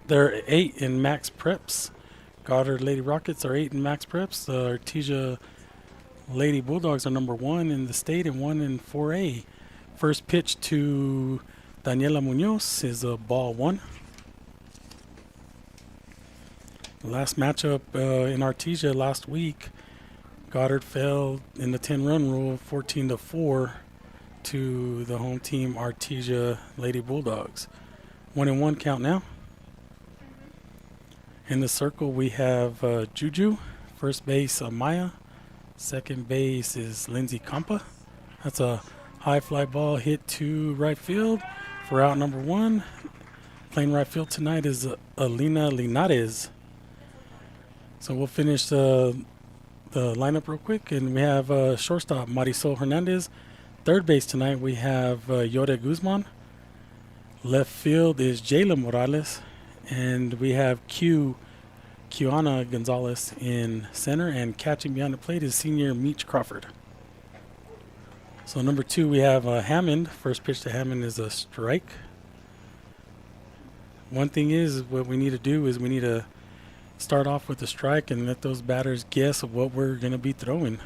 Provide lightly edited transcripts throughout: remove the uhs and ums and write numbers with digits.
They're 8 in max preps. Goddard Lady Rockets are 8 in max preps. The Artesia Lady Bulldogs are number 1 in the state and 1 in 4A. First pitch to Daniela Munoz is a ball 1. Last matchup in Artesia last week, Goddard fell in the 10-run rule 14-4 to the home team Artesia Lady Bulldogs. 1-1 count now. In the circle we have Juju. First base Amaya. Second base is Lindsay Campa. That's a high fly ball hit to right field for out number 1. Playing right field tonight is Alina Linares. So we'll finish the lineup real quick, and we have shortstop Marisol Hernandez. Third base tonight we have Yore Guzman. Left field is Jayla Morales, and we have Kiana Gonzalez in center, and catching behind the plate is senior Meech Crawford. So number 2 we have Hammond. First pitch to Hammond is a strike. One thing is what we need to do is we need to start off with a strike and let those batters guess what we're going to be throwing.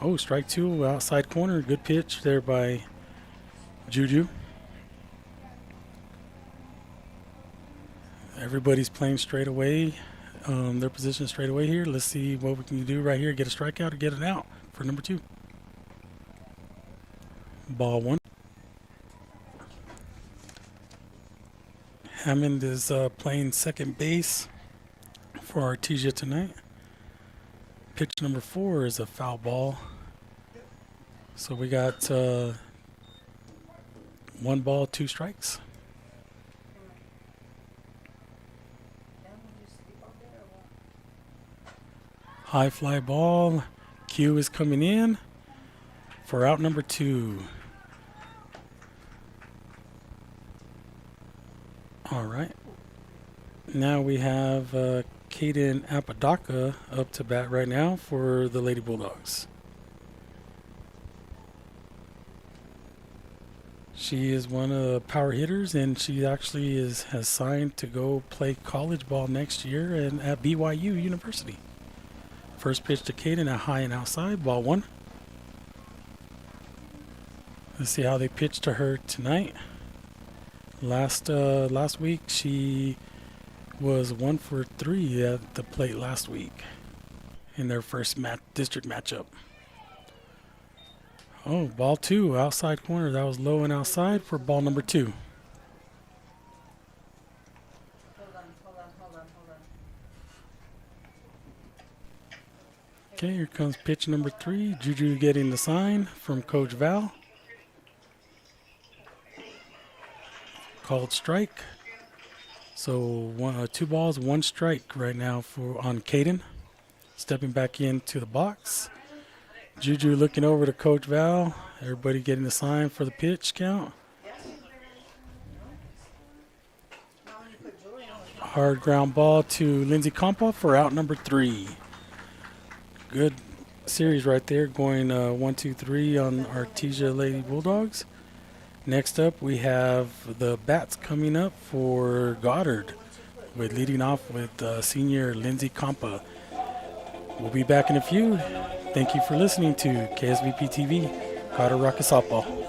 Oh, strike 2, outside corner. Good pitch there by Juju. Everybody's playing straight away, their position straight away here. Let's see what we can do right here. Get a strikeout or get it out for number 2. Ball 1. Hammond is playing second base for Artesia tonight. Pitch number 4 is a foul ball. So we got 1 ball, 2 strikes. High fly ball. Q is coming in for out number 2. All right. Now we have Kaden Apodaca up to bat right now for the Lady Bulldogs. She is one of the power hitters, and she actually has signed to go play college ball next year at BYU University. First pitch to Kaden, a high and outside, ball 1. Let's see how they pitch to her tonight. Last week she was 1 for 3 at the plate last week in their first district matchup. Oh, ball 2, outside corner. That was low and outside for ball number 2. Okay, here comes pitch number 3. Juju getting the sign from Coach Val. Called strike. So 2 balls, 1 strike right now on Kaden. Stepping back into the box. Juju looking over to Coach Val. Everybody getting the sign for the pitch count. Hard ground ball to Lindsay Campa for out number 3. Good series right there, going 1, 2, 3 on Artesia Lady Bulldogs. Next up, we have the bats coming up for Goddard, with leading off with senior Lindsay Campa. We'll be back in a few. Thank you for listening to KSVP TV, Goddard Rocket Softball.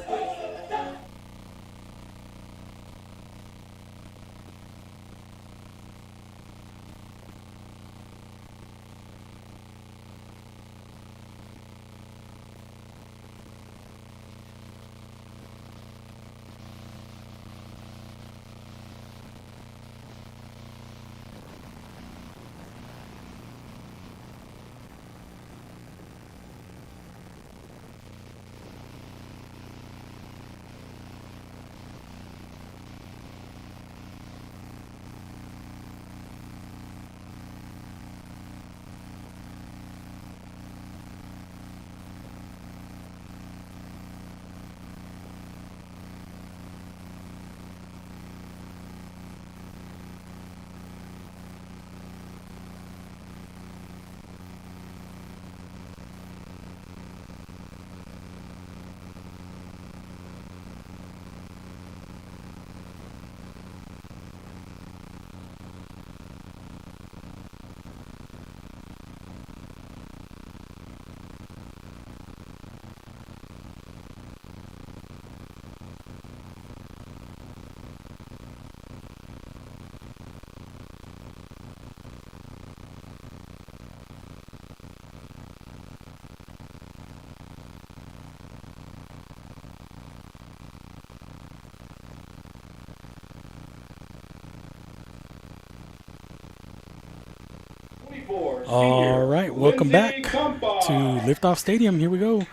All right, welcome back to Liftoff Stadium. Here we go.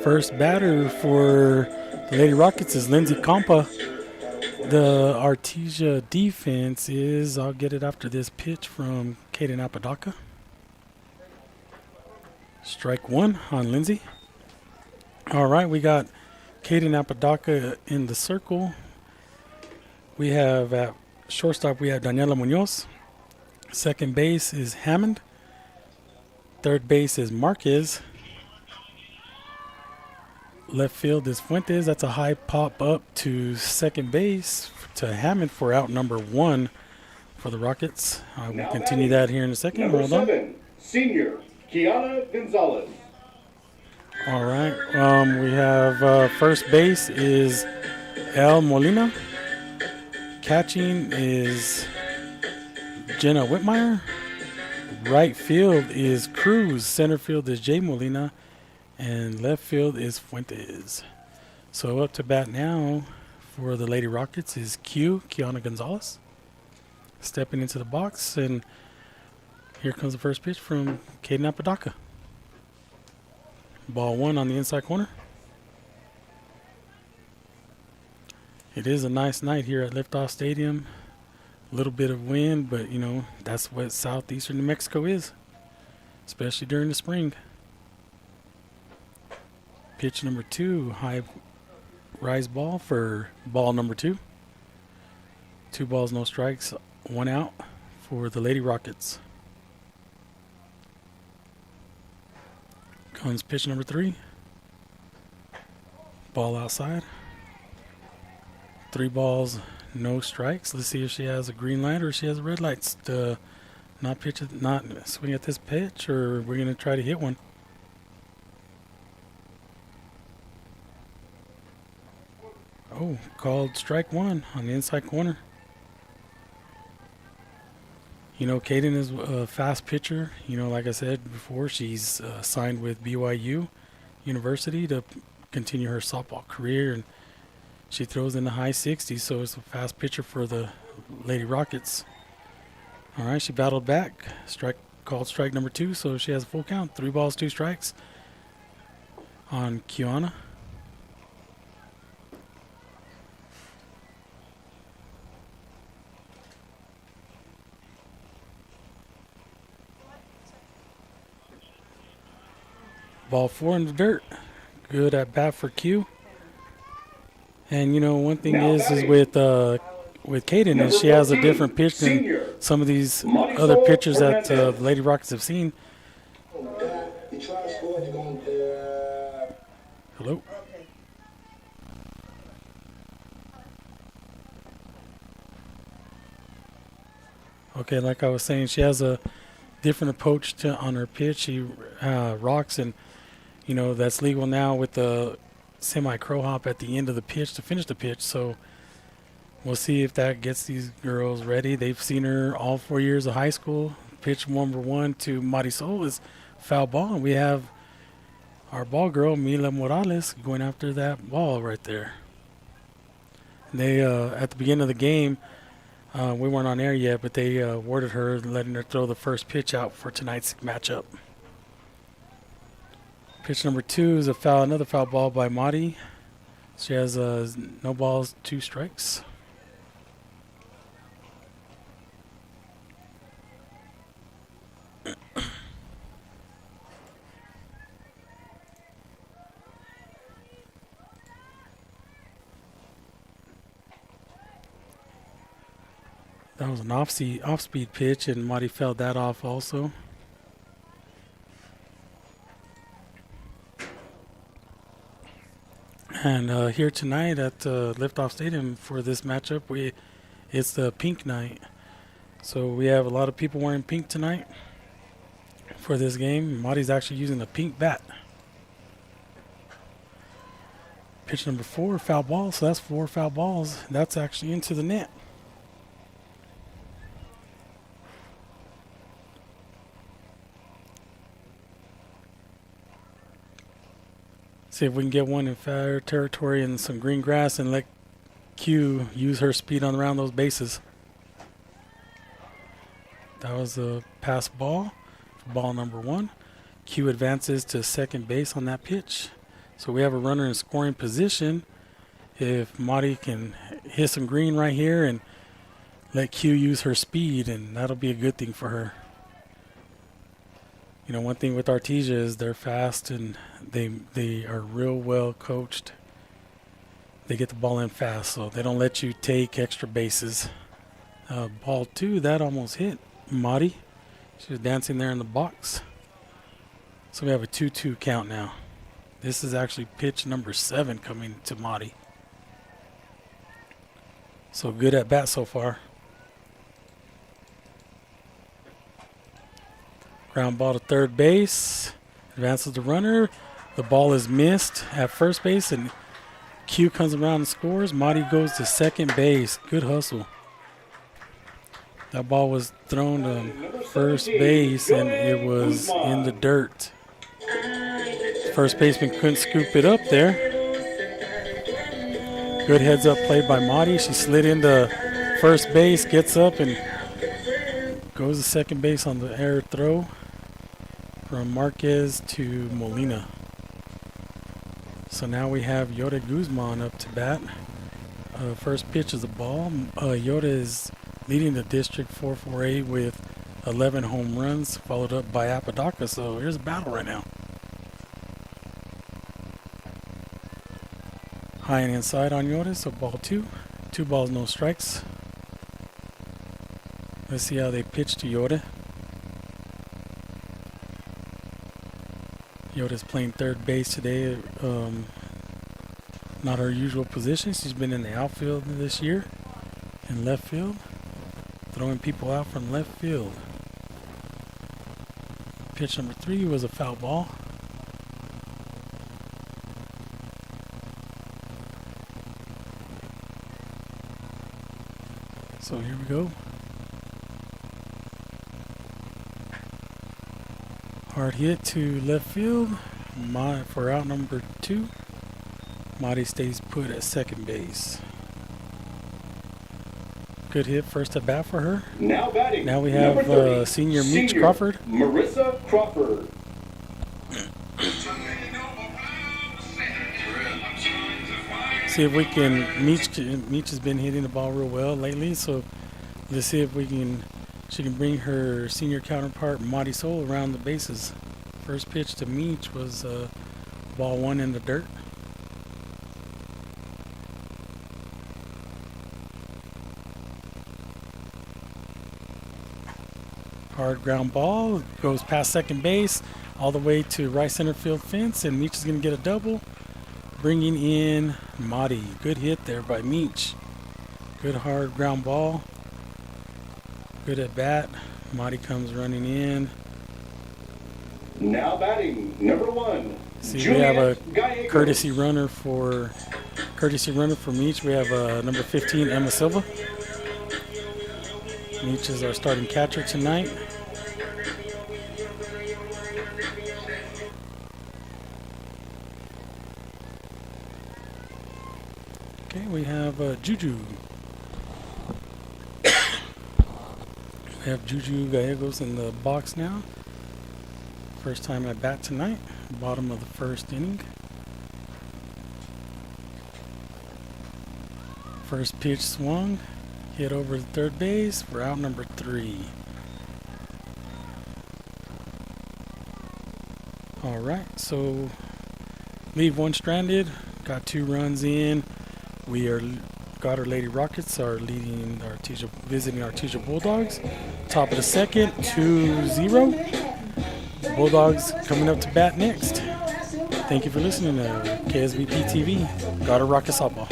First batter for the Lady Rockets is Lindsay Compa. The Artesia defense is, I'll get it after this pitch from Kaden Apodaca. Strike one on Lindsay. All right, we got Kaden Apodaca in the circle. We have at shortstop, we have Daniela Munoz. Second base is Hammond. Third base is Marquez. Left field is Fuentes. That's a high pop up to second base to Hammond for out number one for the Rockets. I will continue that here in a second. Number Hold on. 7, senior Kiana Gonzalez. All right. We have first base is El Molina. Catching is Jenna Whitmire. Right field is Cruz. Center field is Jay Molina. And left field is Fuentes. So up to bat now for the Lady Rockets is Kiana Gonzalez. Stepping into the box, and here comes the first pitch from Kaden Apodaca. Ball one on the inside corner. It is a nice night here at Liftoff Stadium. A little bit of wind, but you know, that's what southeastern New Mexico is, especially during the spring. Pitch number 2, high rise ball for ball number 2. 2 balls, no strikes, 1 out for the Lady Rockets. Comes pitch number 3. Ball outside. 3 balls, no strikes. Let's see if she has a green light or if she has a red light. Not swing at this pitch, or we're going to try to hit one. Oh, called strike one on the inside corner. You know, Kaden is a fast pitcher. You know, like I said before, she's signed with BYU University to continue her softball career, and she throws in the high 60s, so it's a fast pitcher for the Lady Rockets. All right, she battled back. Called strike number 2, so she has a full count. 3 balls, 2 strikes on Kiana. Ball 4 in the dirt. Good at bat for Q. And you know, one thing is with Kaden is she has a different pitch than some of these other pitchers that the Lady Rockets have seen. Hello. Okay, like I was saying, she has a different approach on her pitch. She rocks, and you know that's legal now with the semi-crow hop at the end of the pitch to finish the pitch. So we'll see if that gets these girls ready. They've seen her all 4 years of high school. Pitch number 1 to Marisol is foul ball, and we have our ball girl Mila Morales going after that ball right there. They at the beginning of the game, we weren't on air yet, but they awarded her, letting her throw the first pitch out for tonight's matchup. Pitch number 2 is another foul ball by Madi. She has no balls, 2 strikes. That was an off-speed pitch, and Madi felt that off also. And here tonight at Liftoff Stadium for this matchup, it's the pink night. So we have a lot of people wearing pink tonight for this game. Madi's actually using a pink bat. Pitch number 4, foul ball. So that's 4 foul balls. That's actually into the net. See if we can get one in fair territory and some green grass and let Q use her speed on around those bases. That was a pass ball. ball number 1. Q advances to second base on that pitch. So we have a runner in scoring position. If Madi can hit some green right here and let Q use her speed, and that'll be a good thing for her. You know, one thing with Artesia is they're fast and they are real well coached. They get the ball in fast, so they don't let you take extra bases. Ball 2, that almost hit Madi. She was dancing there in the box. So we have a 2-2 count now. This is actually pitch number 7 coming to Madi. So good at bat so far. Ground ball to third base. Advances the runner. The ball is missed at first base, and Q comes around and scores. Madi goes to second base. Good hustle. That ball was thrown to first base, and it was in the dirt. First baseman couldn't scoop it up there. Good heads up play by Madi. She slid into first base, gets up, and goes to second base on the error throw from Marquez to Molina. So now we have Yoda Guzman up to bat. First pitch is a ball. Yoda is leading the district 4-4-8 with 11 home runs, followed up by Apodaca. So here's a battle right now. High and inside on Yoda, so ball 2. 2 balls, no strikes. Let's see how they pitch to Yoda. Yoda's playing third base today. Not her usual position. She's been in the outfield this year, in left field, throwing people out from left field. Pitch number 3 was a foul ball. So here we go. Hard hit to left field for out number 2. Madi stays put at second base. Good hit first at bat for her. Now batting. Now we have 30, senior Meech Crawford. Marissa Crawford. See if we can. Meech has been hitting the ball real well lately, so let's see if she can bring her senior counterpart Madi Sol around the bases. First pitch to Meech was ball 1 in the dirt. Hard ground ball, goes past second base, all the way to right center field fence, and Meech is going to get a double, bringing in Madi. Good hit there by Meech. Good hard ground ball. Good at bat. Madi comes running in. Now batting, number 1. See, we have a courtesy runner for Meech. We have number 15, Emma Silva. Meech is our starting catcher tonight. Okay, we have Juju. We have Juju Gallegos in the box now. First time at bat tonight, bottom of the first inning. First pitch swung, hit over to third base for out number 3. All right, so leave 1 stranded, got 2 runs in. We are Goddard Lady Rockets are leading visiting Artesia Bulldogs. Top of the second, 2-0. Bulldogs coming up to bat next. Thank you for listening to KSVP TV, Goddard Rockets Softball.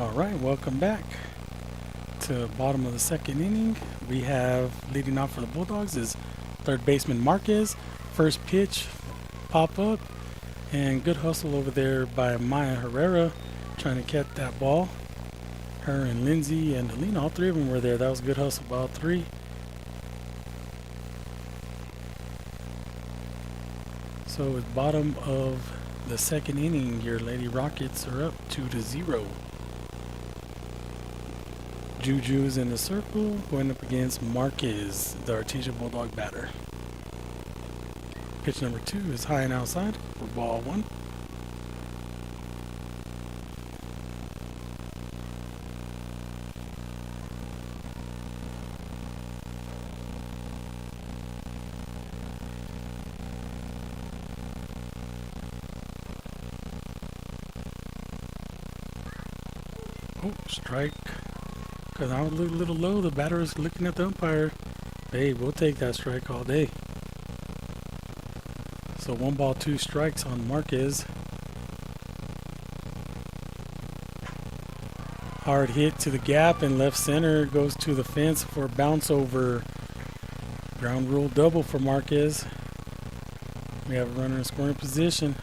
All right, welcome back to bottom of the second inning. We have leading off for the Bulldogs is third baseman Marquez. First pitch, pop up, and good hustle over there by Maya Herrera trying to catch that ball. Her and Lindsay and Alina, all three of them were there. That was a good hustle by all three. So at bottom of the second inning, your Lady Rockets are up 2-0. Juju's in the circle, going up against Marquez, the Artesia Bulldog batter. Pitch number 2 is high and outside for ball 1. Oh, strike. Because I was a little low. The batter is looking at the umpire. Hey, we'll take that strike all day. So 1 ball, 2 strikes on Marquez. Hard hit to the gap and left center, goes to the fence for a bounce over. Ground rule double for Marquez. We have a runner in scoring position.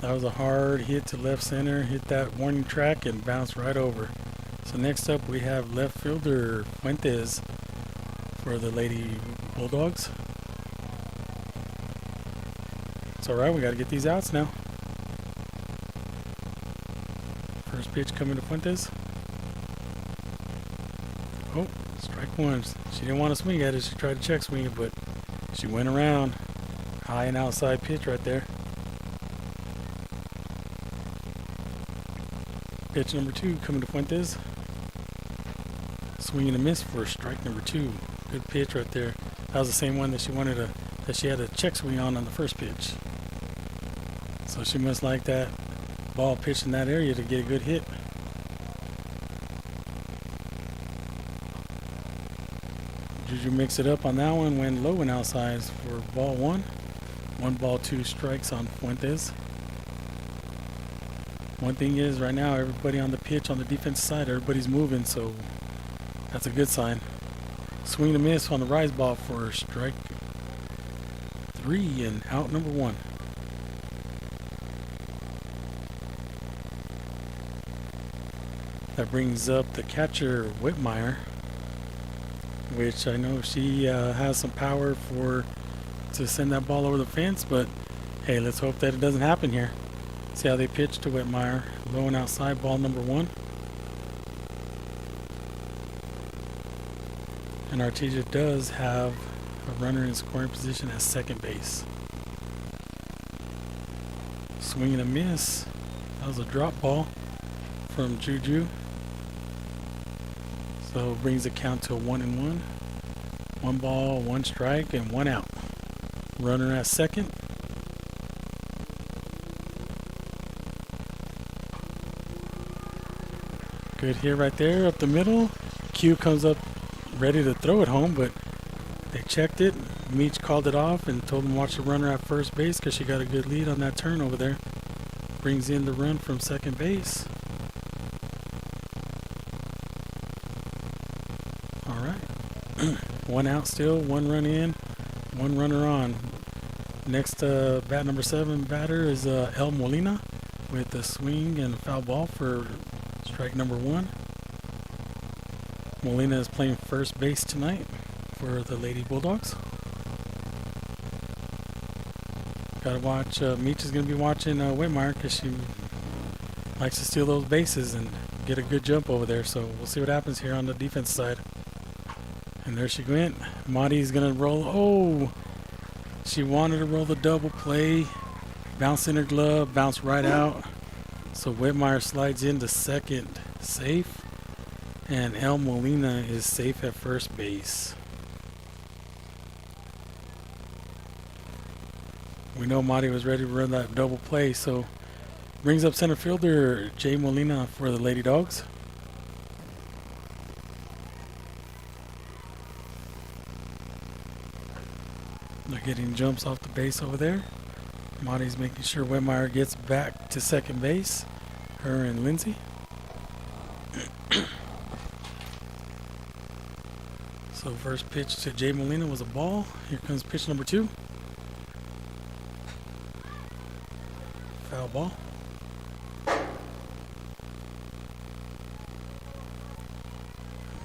That was a hard hit to left center, hit that warning track and bounced right over. So next up we have left fielder Fuentes for the Lady Bulldogs. It's alright, we got to get these outs now. First pitch coming to Fuentes. Oh, strike 1. She didn't want to swing at it, she tried to check swing it, but she went around. High and outside pitch right there. Pitch number 2 coming to Fuentes. Swing and a miss for strike number 2. Good pitch right there. That was the same one that she had a check swing on the first pitch. So she must like that ball pitched in that area to get a good hit. Juju mixed it up on that one, went low and outside for ball 1. 1 ball, 2 strikes on Fuentes. One thing is, right now, everybody on the pitch on the defense side, everybody's moving, so that's a good sign. Swing and a miss on the rise ball for strike 3 and out number 1. That brings up the catcher, Whitmire, which I know she has some power to send that ball over the fence, but hey, let's hope that it doesn't happen here. See how they pitch to Whitmire. Low and outside, ball number 1. And Artesia does have a runner in scoring position at second base. Swing and a miss. That was a drop ball from Juju. So it brings the count to a 1-1. 1 ball, 1 strike, and 1 out. Runner at second. Good hit right there up the middle. Q comes up ready to throw it home, but they checked it. Meach called it off and told him watch the runner at first base because she got a good lead on that turn over there. Brings in the run from second base. All right. 1 out still, 1 run in, 1 runner on. Next bat number 7 batter is El Molina with a swing and a foul ball for strike number 1. Molina is playing first base tonight for the Lady Bulldogs. Gotta watch, Meach is going to be watching Whitmire because she likes to steal those bases and get a good jump over there. So we'll see what happens here on the defense side. And there she went. Monty's going to roll. Oh, she wanted to roll the double play. Bounce in her glove, bounce right out. So Whitmire slides into second, safe, and El Molina is safe at first base. We know Monty was ready to run that double play, so brings up center fielder Jay Molina for the Lady Dogs. They're getting jumps off the base over there. Monty's making sure Whitmire gets back to second base. Her and Lindsay. So first pitch to Jay Molina was a ball. Here comes pitch number 2. Foul ball.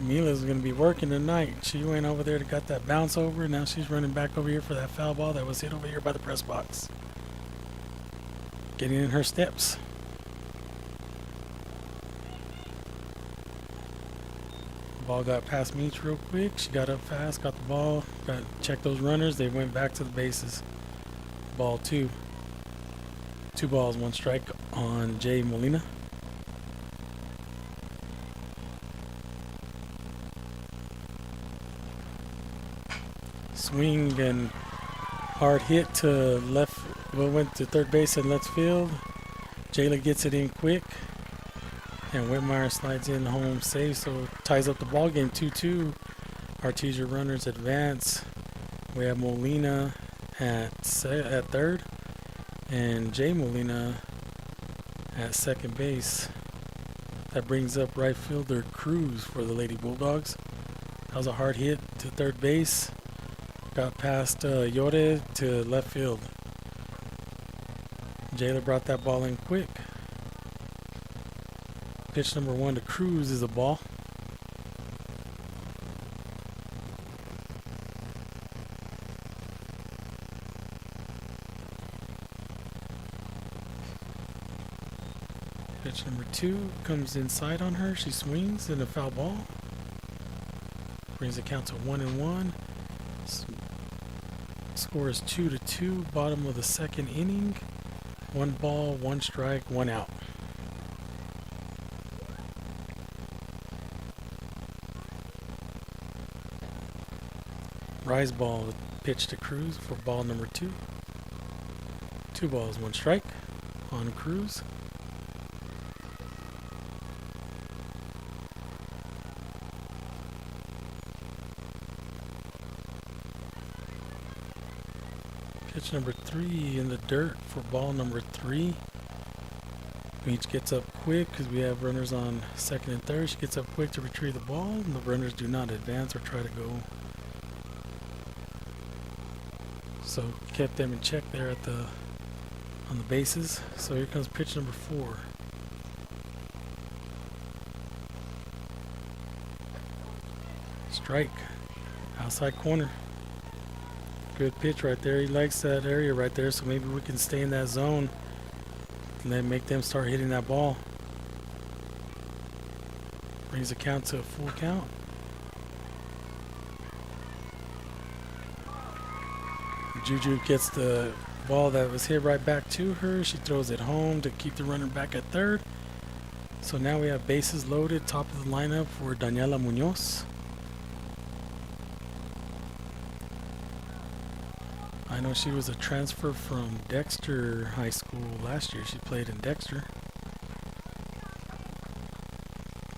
Mila's going to be working tonight. She went over there to got that bounce over. Now she's running back over here for that foul ball that was hit over here by the press box. Getting in her steps. Ball got past Meach real quick. She got up fast, got the ball, got checked those runners. They went back to the bases. Ball 2. 2 balls, 1 strike on Jay Molina. Swing and hard hit to left. Well, went to third base and left field. Jayla gets it in quick. And Whitmire slides in home safe, so ties up the ball game 2-2. Artesia runners advance. We have Molina at third, and Jay Molina at second base. That brings up right fielder Cruz for the Lady Bulldogs. That was a hard hit to third base. Got past Yore to left field. Jayla brought that ball in quick. Pitch number 1 to Cruz is a ball. Pitch number 2 comes inside on her. She swings in a foul ball. Brings the count to 1-1. Score is 2-2. Bottom of the second inning. 1 ball, 1 strike, 1 out. Rise ball pitch to Cruz for ball number 2. 2 balls, 1 strike on Cruz. Pitch number 3 in the dirt for ball number 3. Meach gets up quick because we have runners on second and third. She gets up quick to retrieve the ball, and the runners do not advance or try to go. So kept them in check there at on the bases. So here comes pitch number 4. Strike. Outside corner. Good pitch right there. He likes that area right there, so maybe we can stay in that zone and then make them start hitting that ball. Brings the count to a full count. Juju gets the ball that was hit right back to her. She throws it home to keep the runner back at third. So now we have bases loaded, top of the lineup for Daniela Munoz. I know she was a transfer from Dexter High School last year. She played in Dexter.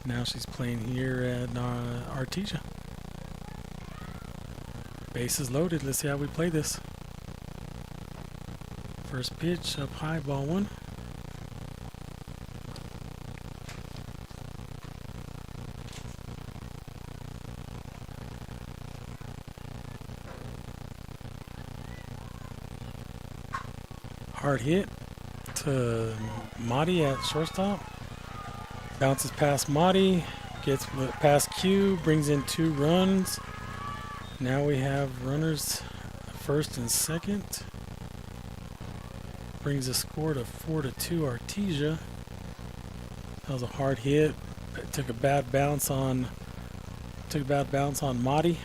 Now she's playing here at Artesia. Bases loaded. Let's see how we play this. First pitch up high, ball 1. Hard hit to Madi at shortstop. Bounces past Madi, gets past Q, brings in 2 runs. Now we have runners first and second. Brings the score to 4-2 Artesia. That was a hard hit. It took a bad bounce on Madi.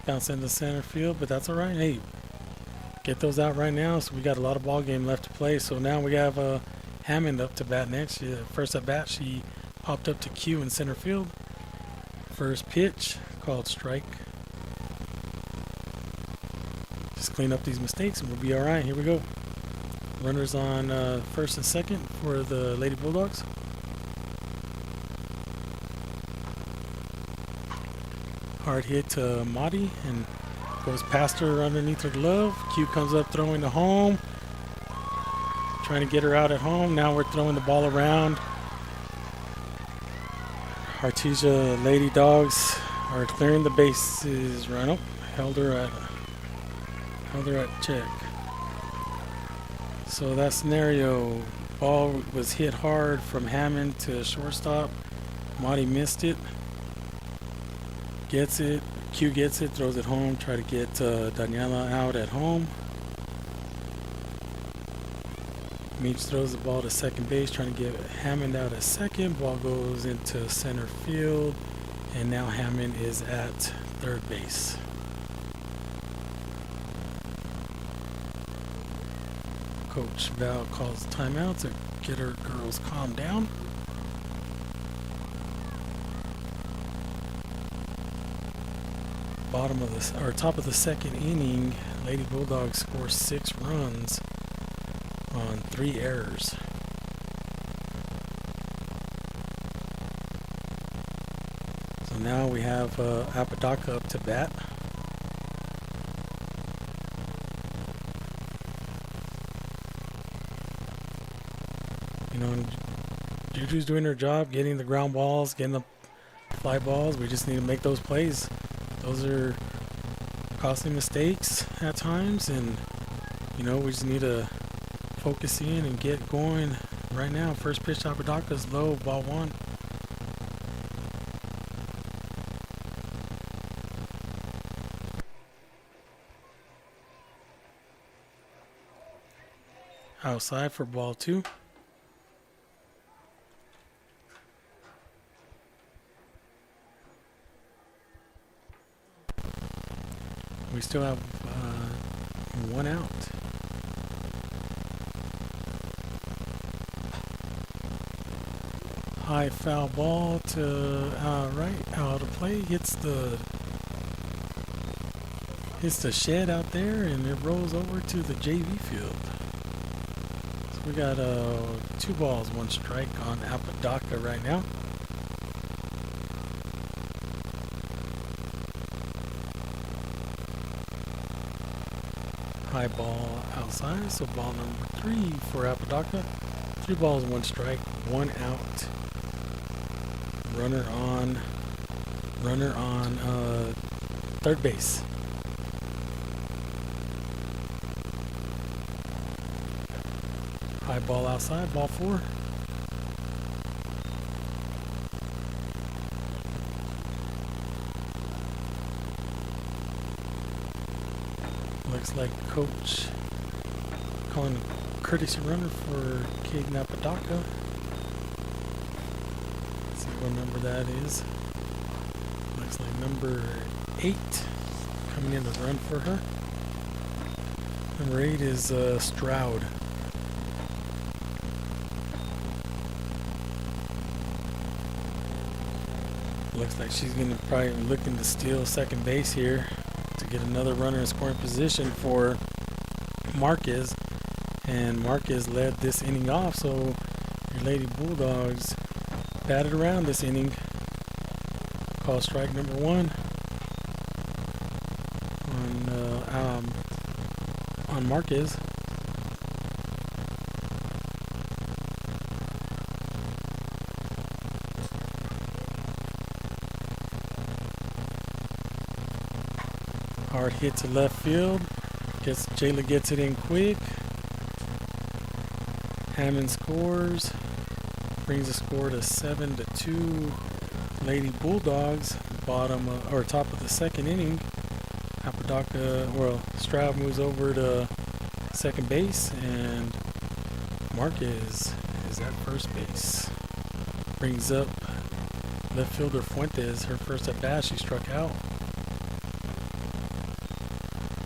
Bounce into center field, but that's all right. Hey, get those out right now. So we got a lot of ball game left to play. So now we have Hammond up to bat next. First at bat, she popped up to Q in center field. First pitch called strike. Just clean up these mistakes and we'll be all right. Here we go. Runners on first and second for the Lady Bulldogs. Hard hit to Madi and goes past her underneath her glove. Q comes up throwing to home. trying to get her out at home. Now we're throwing the ball around. Artesia Lady Dogs are clearing the bases. Run up, held her at check. So that scenario, ball was hit hard from Hammond to shortstop. Monty missed it. Gets it. Q gets it, throws it home. Try to get Daniela out at home. Meach throws the ball to second base, trying to get Hammond out at second. Ball goes into center field, and now Hammond is at third base. Coach Val calls timeout to get her girls calmed down. Top of the second inning, Lady Bulldogs score 6 runs on 3 errors. So now we have Apodaca up to bat. You know, Juju's doing her job, getting the ground balls, getting the fly balls. We just need to make those plays. Those are costly mistakes at times, and you know, we just need to focus in and get going right now. First pitch to Apodaca is low, ball 1. Outside for ball 2. We still have 1 out. High foul ball to right, out of play. Hits the shed out there, and it rolls over to the JV field. So we got 2 balls, 1 strike on Apodaca right now. High ball outside, so ball number 3 for Apodaca. 3 balls, 1 strike, 1 out. Runner on third base. High ball outside, ball 4. Looks like coach calling a courtesy runner for Caden Apodaca. Let's see what number that is. Looks like number 8 coming in to run for her. Number 8 is Stroud. Looks like she's going to probably looking to steal second base here to get another runner in scoring position for Marquez. And Marquez led this inning off, so your Lady Bulldogs batted around this inning. Call strike number 1 on Marquez. Hard hit to left field. Jayla gets it in quick. Hammond scores. Brings the score to 7-2. Lady Bulldogs, top of the second inning. Stroud moves over to second base, and Marquez is at first base. Brings up left fielder Fuentes. Her first at bat, she struck out.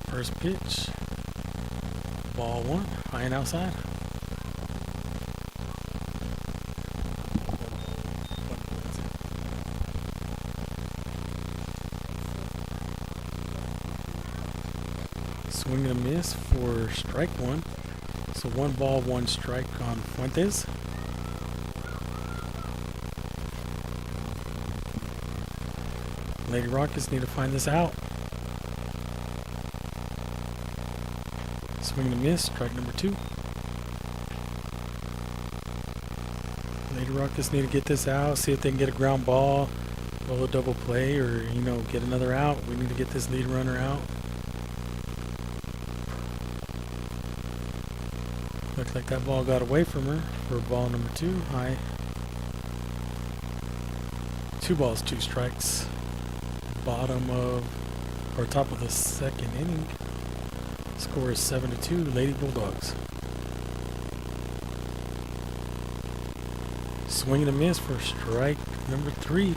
First pitch, ball 1, high and outside. Swing and a miss for strike 1. So 1 ball, 1 strike on Fuentes. Lady Rockets need to find this out. Swing and a miss, strike number 2. Lady Rockets need to get this out, see if they can get a ground ball, roll a double play, or, you know, get another out. We need to get this lead runner out. Looks like that ball got away from her for ball number 2. High. 2 balls, 2 strikes. Bottom of, or top of the second inning. Score is 7-2, Lady Bulldogs. Swing and a miss for strike number 3.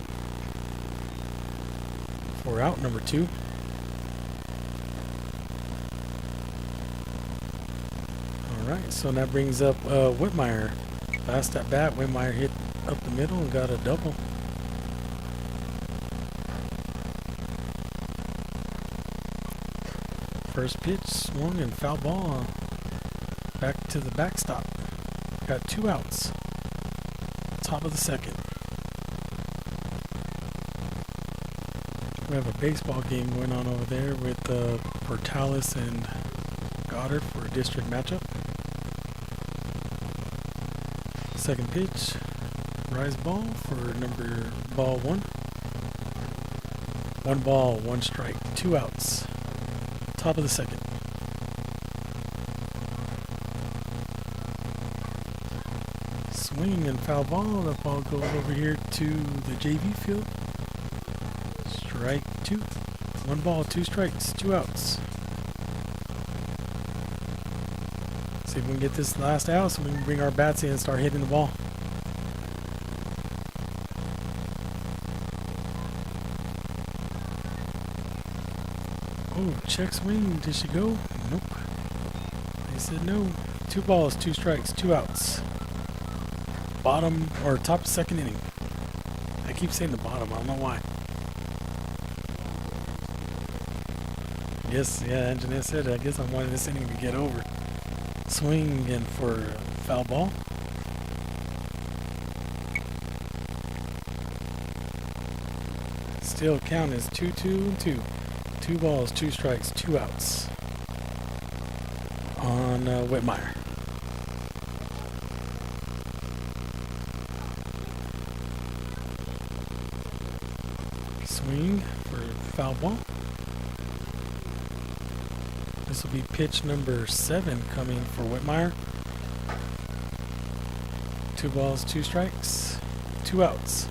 For out number 2. Alright, so that brings up Whitmire. Last at bat, Whitmire hit up the middle and got a double. First pitch, swung and foul ball. Back to the backstop. Got 2 outs. Top of the second. We have a baseball game going on over there with Portales and Goddard for a district matchup. Second pitch, rise ball for ball 1. 1 ball, 1 strike, 2 outs. Top of the second. Swing and foul ball. The ball goes over here to the JV field. Strike 2. 1 ball, 2 strikes, 2 outs. See if we can get this last out so we can bring our bats in and start hitting the ball. Oh, check swing. Did she go? Nope. They said no. 2 balls, 2 strikes, 2 outs. Bottom or top of second inning. I keep saying the bottom. I don't know why. Yes, yeah, engineer said it. I guess I wanted this inning to get over. Swing and for foul ball. Still count is 2-2-2. 2 balls, 2 strikes, 2 outs on Whitmire. Swing for foul ball. This will be pitch number 7 coming for Whitmire. 2 balls, 2 strikes, 2 outs.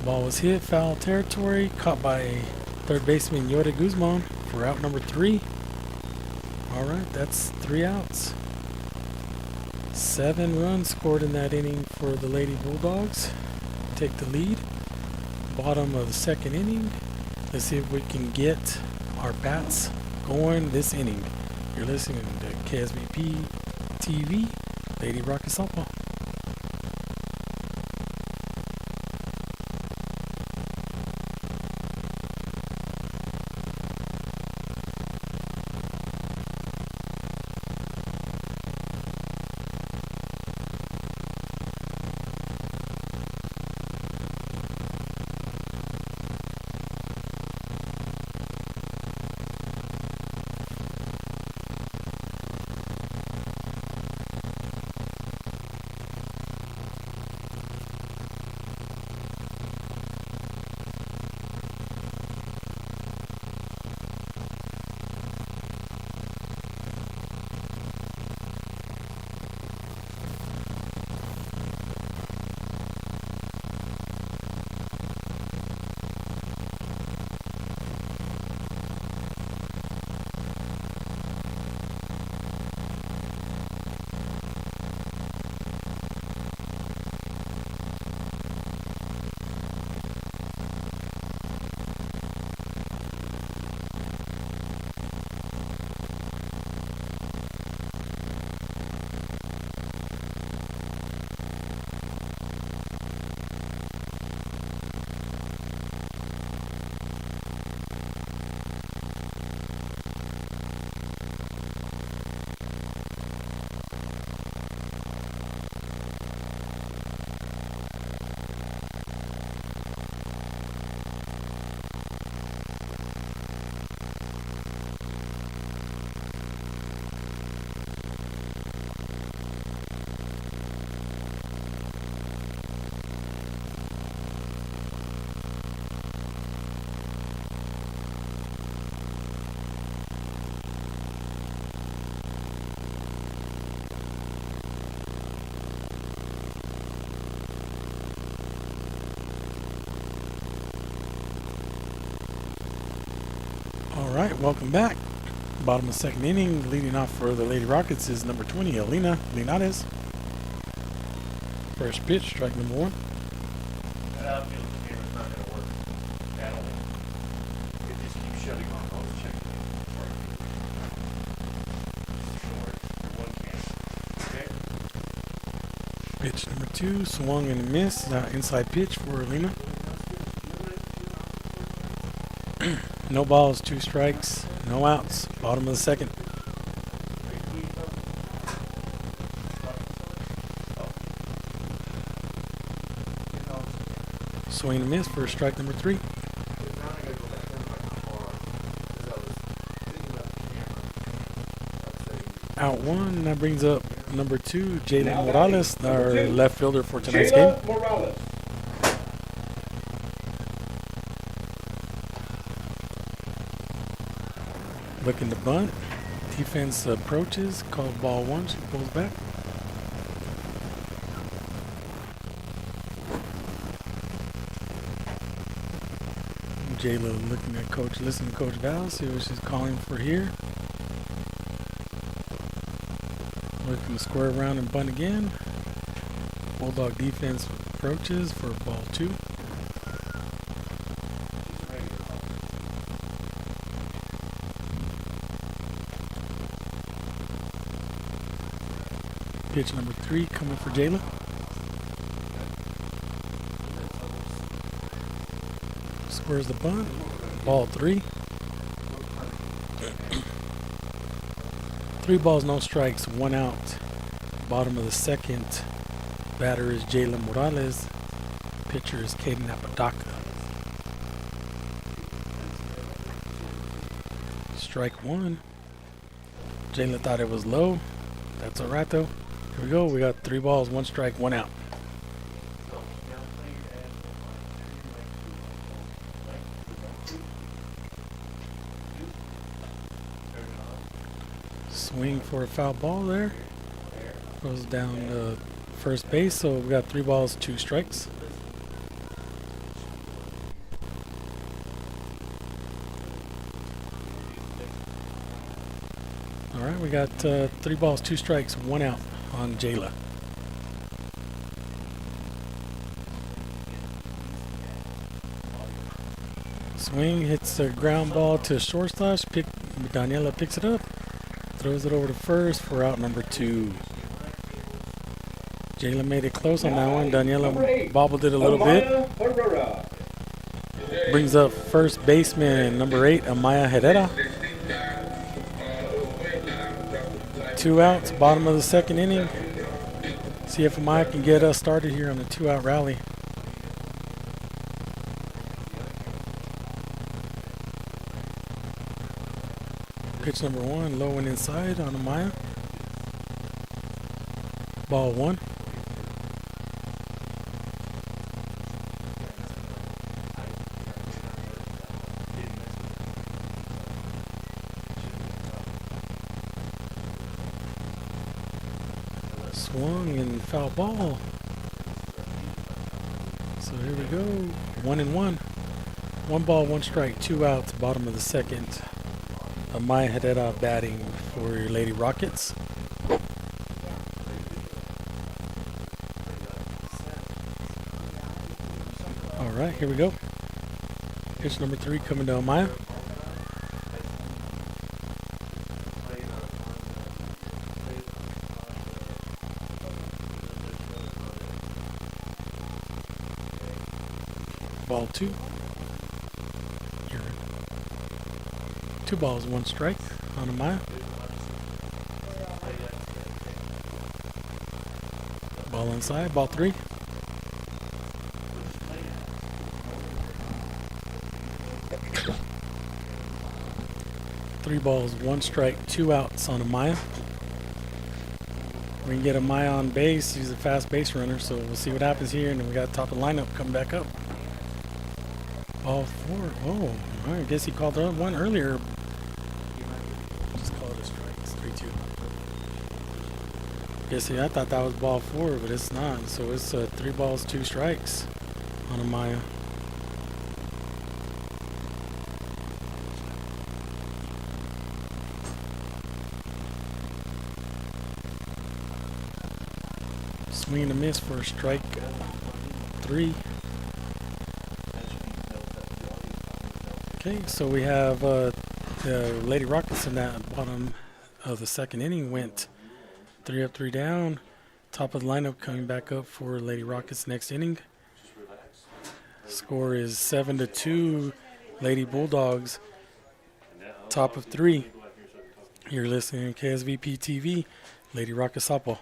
Ball was hit, foul territory, caught by third baseman Yoda Guzman for out number 3. Alright, that's 3 outs. 7 runs scored in that inning for the Lady Bulldogs. Take the lead. Bottom of the second inning. Let's see if we can get our bats going this inning. You're listening to KSBP TV, Lady Rocket Softball. All right, welcome back. Bottom of the second inning, leading off for the Lady Rockets is number 20, Elena Linares. First pitch, strike number 1. That outfield camera's not going to work at all. It just keeps shutting off. I was checking it. Short, one camera. Okay? Pitch number 2, swung and a miss. Inside pitch for Elena. No balls, 2 strikes, no outs. Bottom of the second. Swing and a miss for strike number 3. Out 1. That brings up number 2, Jayla Morales, our left fielder for tonight's game. Jayla Morales. Looking to bunt. Defense approaches, calls ball 1, she pulls back. Jayla looking at Coach, listening to Coach Val, see what she's calling for here. Looking to square around and bunt again. Bulldog defense approaches for ball 2. Pitch number 3 coming for Jayla. Squares the bunt. Ball 3. 3 balls, no strikes, 1 out. Bottom of the second. Batter is Jayla Morales. Pitcher is Kaden Apodaca. Strike 1. Jayla thought it was low. That's alright though. Here we go. We got 3 balls, 1 strike, 1 out. Swing for a foul ball there. Goes down to first base, so we got 3 balls, 2 strikes. All right, we got 3 balls, 2 strikes, 1 out on Jayla. Swing hits a ground ball to shortstop. Daniela picks it up, throws it over to first for out number 2. Jayla made it close on that one. Daniela bobbled it a little bit. Brings up first baseman number 8, Amaya Herrera. 2 outs, bottom of the second inning. See if Amaya can get us started here on a 2-out rally. Pitch number 1, low and inside on Amaya. Ball 1. Swung and foul ball. So here we go. 1-1. 1 ball, 1 strike, 2 outs, bottom of the second. Amaya Herrera batting for your Lady Rockets. All right, here we go. Pitch number 3 coming to Amaya. Ball 2. 2 balls, 1 strike on Amaya. Ball inside, ball 3. Three balls, 1 strike, 2 outs on Amaya. We can get Amaya on base. She's a fast base runner, so we'll see what happens here. And then we got top of the lineup coming back up. Ball 4. Oh, I guess he called one earlier. Just call it a strike. It's 3-2. Guess I thought that was ball 4, but it's not. So it's 3 balls, 2 strikes on Amaya. Swing and a miss for strike 3. Okay, so we have the Lady Rockets in that bottom of the second inning went 3 up, 3 down. Top of the lineup coming back up for Lady Rockets next inning. Score is 7-2, Lady Bulldogs. Top of 3. You're listening to KSVP TV, Lady Rocket Softball.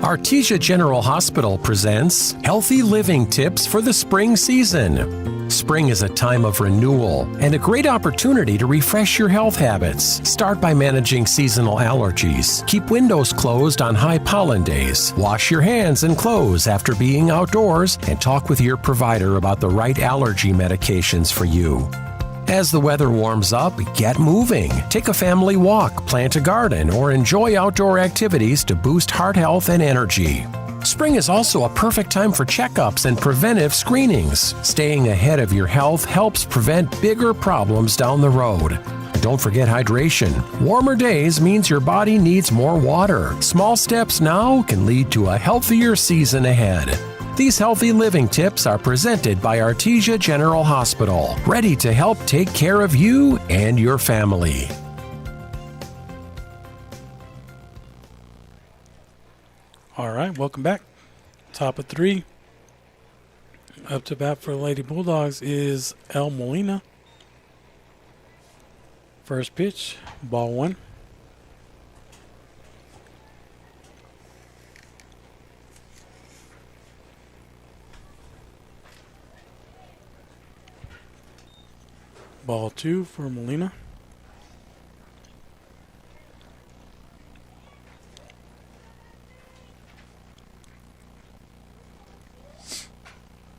Artesia General Hospital presents Healthy Living Tips for the Spring Season. Spring is a time of renewal and a great opportunity to refresh your health habits. Start by managing seasonal allergies. Keep windows closed on high pollen days. Wash your hands and clothes after being outdoors, and talk with your provider about the right allergy medications for you. As the weather warms up, get moving. Take a family walk, plant a garden, or enjoy outdoor activities to boost heart health and energy. Spring is also a perfect time for checkups and preventive screenings. Staying ahead of your health helps prevent bigger problems down the road. Don't forget hydration. Warmer days means your body needs more water. Small steps now can lead to a healthier season ahead. These healthy living tips are presented by Artesia General Hospital, ready to help take care of you and your family. All right, welcome back. Top of 3. Up to bat for the Lady Bulldogs is El Molina. First pitch, ball 1. Ball 2 for Molina.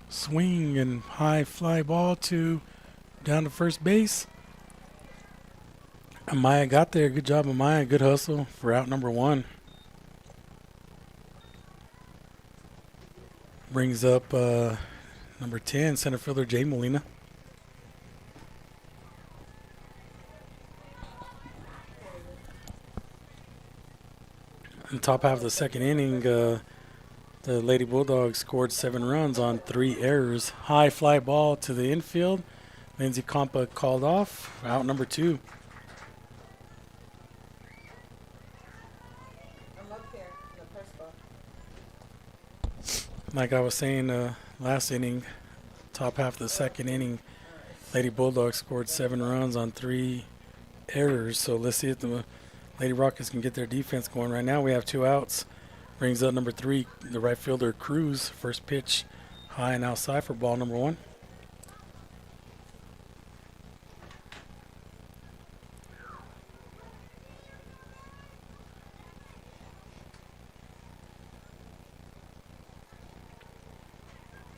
Swing and high fly ball down to first base. Amaya got there. Good job, Amaya. Good hustle for out number 1. Brings up number 10, center fielder Jay Molina. In the top half of the second inning, the Lady Bulldogs scored 7 runs on 3 errors. High fly ball to the infield. Lindsey Compa called off. Out number 2. I'm up here in the first ball. Like I was saying last inning, top half of the second inning, Lady Bulldogs scored 7 runs on 3 errors. So let's see if the Lady Rockets can get their defense going. Right now we have 2 outs. Brings up number 3, the right fielder Cruz. First pitch high and outside for ball number 1.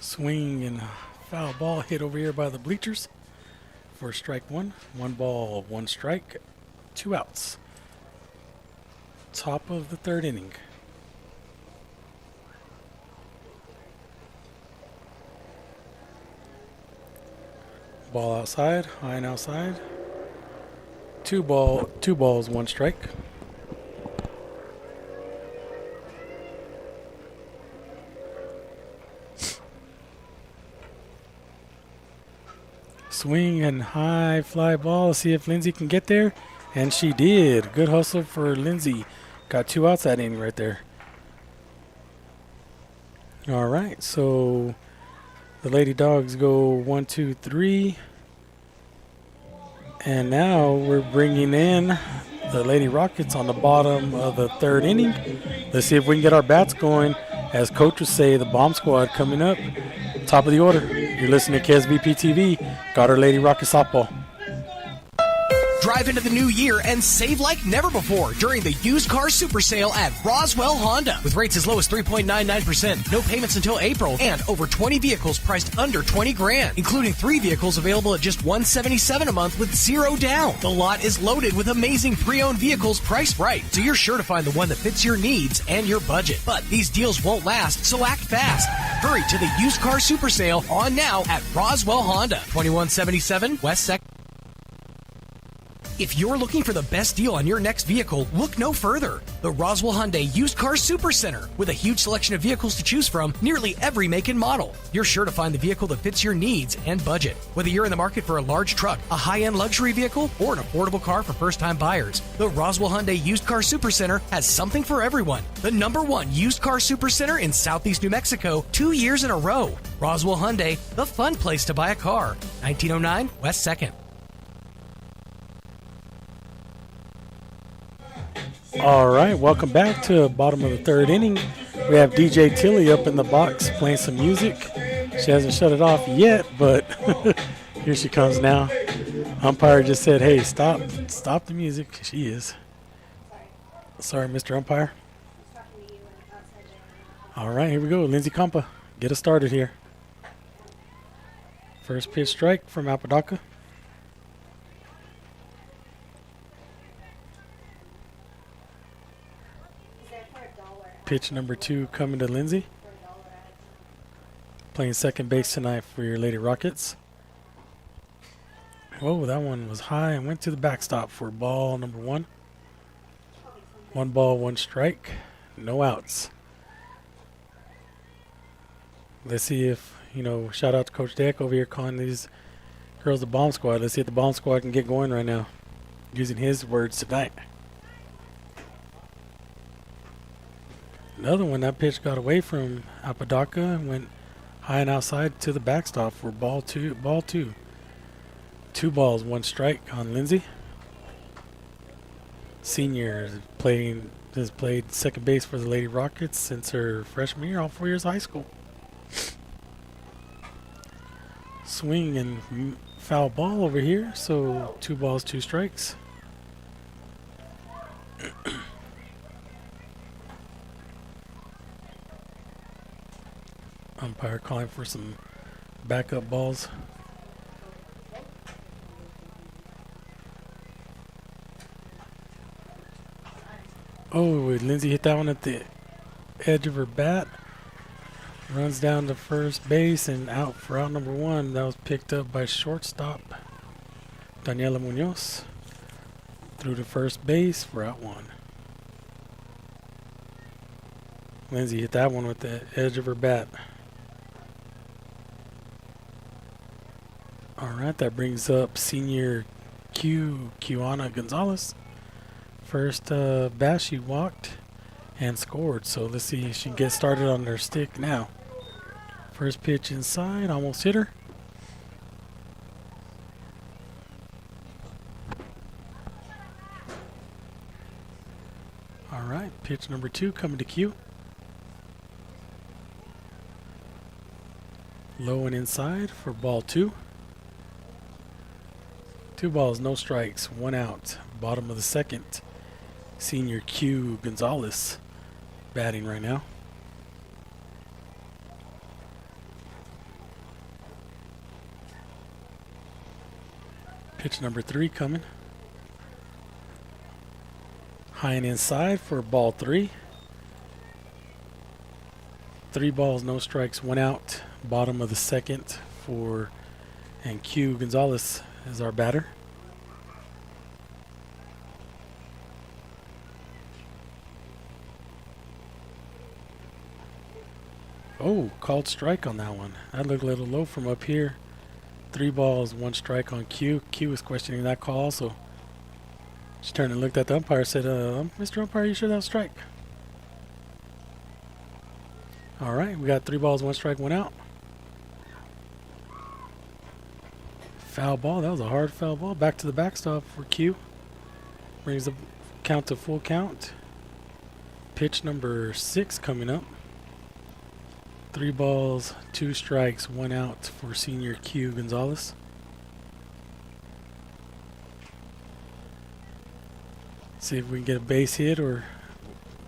Swing and foul ball hit over here by the bleachers for strike 1. 1 ball, 1 strike, 2 outs. Top of the third inning. Ball outside, high and outside. 2 balls, 1 strike. Swing and high fly ball. Let's see if Lindsay can get there. And she did. Good hustle for Lindsay. Got 2 outs that inning right there. All right, so the Lady Dogs go 1, 2, 3. And now we're bringing in the Lady Rockets on the bottom of the third inning. Let's see if we can get our bats going. As Coach would say, the bomb squad coming up. Top of the order. You're listening to KSVP TV, Goddard Lady Rocket Softball. Drive into the new year and save like never before during the used car super sale at Roswell Honda. With rates as low as 3.99%, no payments until April, and over 20 vehicles priced under 20 grand, including 3 vehicles available at just $177 a month with 0 down. The lot is loaded with amazing pre-owned vehicles priced right, so you're sure to find the one that fits your needs and your budget. But these deals won't last, so act fast. Hurry to the used car super sale on now at Roswell Honda, 2177 West 2nd. If you're looking for the best deal on your next vehicle, look no further. The Roswell Hyundai Used Car Super Center. With a huge selection of vehicles to choose from, nearly every make and model. You're sure to find the vehicle that fits your needs and budget. Whether you're in the market for a large truck, a high-end luxury vehicle, or an affordable car for first-time buyers, the Roswell Hyundai Used Car Super Center has something for everyone. The #1 used car super center in Southeast New Mexico, 2 years in a row. Roswell Hyundai, the fun place to buy a car. 1909 West 2nd. All right, welcome back to bottom of the 3rd inning. We have DJ Tilly up in the box playing some music. She hasn't shut it off yet, but here she comes now. Umpire just said, hey, stop the music. She is. Sorry, Mr. Umpire. All right, here we go. Lindsay Compa, get us started here. First pitch strike from Apodaca. Pitch number 2 coming to Lindsay. Playing second base tonight for your Lady Rockets. Oh, that one was high and went to the backstop for ball number 1. 1 ball, 1 strike. No outs. Let's see if, shout out to Coach Deck over here calling these girls the bomb squad. Let's see if the bomb squad can get going right now. Using his words tonight. Another one, that pitch got away from Apodaca and went high and outside to the backstop for ball 2. 2 balls, 1 strike on Lindsay. Senior has played second base for the Lady Rockets since her freshman year, all 4 years of high school. Swing and foul ball over here, so 2 balls, 2 strikes. Umpire calling for some backup balls. Oh, Lindsay hit that one at the edge of her bat. Runs down to first base and out for out number 1. That was picked up by shortstop Daniela Munoz. Through to first base for out 1. Lindsay hit that one with the edge of her bat. All right, that brings up senior Kiana Gonzalez. First bat, she walked and scored. So let's see if she can get started on her stick now. First pitch inside, almost hit her. All right, pitch number 2 coming to Q. Low and inside for ball 2. 2 balls, no strikes, 1 out. Bottom of the 2nd. Senior Q Gonzalez batting right now. Pitch number 3 coming. High and inside for ball 3. 3 balls, no strikes, 1 out. Bottom of the 2nd for, and Q Gonzalez is our batter. Oh, called strike on that one. That looked a little low from up here. 3 balls, 1 strike on Q. Q was questioning that call also. She turned and looked at the umpire and said, Mr. Umpire, you sure that was strike? All right, we got 3 balls, 1 strike, 1 out. Foul ball. That was a hard foul ball. Back to the backstop for Q. Brings the count to full count. Pitch number 6 coming up. 3 balls, 2 strikes, 1 out for senior Q Gonzalez. See if we can get a base hit or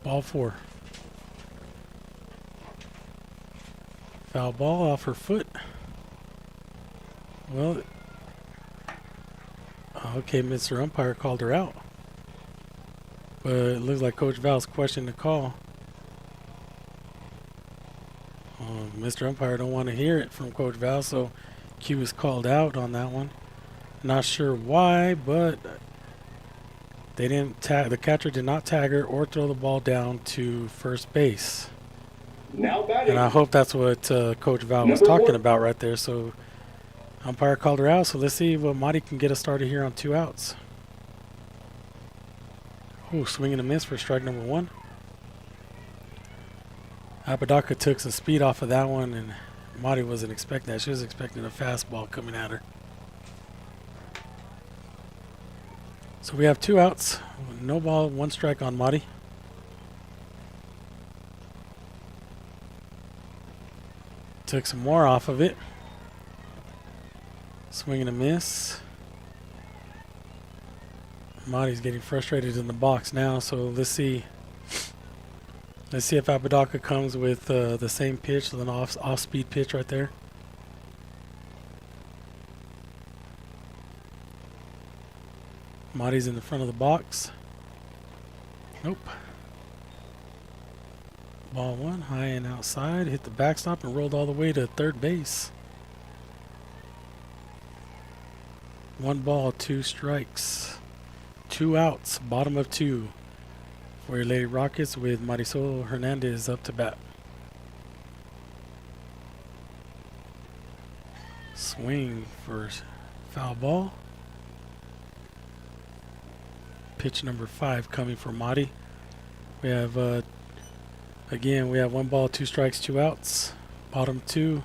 ball 4. Foul ball off her foot. Well, okay, Mr. Umpire called her out. But it looks like Coach Val's questioned the call. Mr. Umpire don't want to hear it from Coach Val, so Q was called out on that one. Not sure why, but they didn't tag. The catcher did not tag her or throw the ball down to first base. Now batting. And I hope that's what Coach Val was Number talking 4. about right there. So umpire called her out. So let's see if Marty can get us started here on 2 outs. Ooh, swing and a miss for strike number 1. Apodaca took some speed off of that one, and Marty wasn't expecting that. She was expecting a fastball coming at her. So we have 2 outs. No ball, 1 strike on Marty. Took some more off of it. Swing and a miss. Marty's getting frustrated in the box now, so let's see. Let's see if Apodaca comes with the same pitch, with an off-speed pitch right there. Marty's in the front of the box. Nope. Ball 1, high and outside, hit the backstop and rolled all the way to third base. 1 ball, 2 strikes. 2 outs, bottom of 2 for your Lady Rockets with Marisol Hernandez up to bat. Swing for foul ball. Pitch number 5 coming for Marty. We have again, we have 1 ball, 2 strikes, 2 outs. Bottom 2.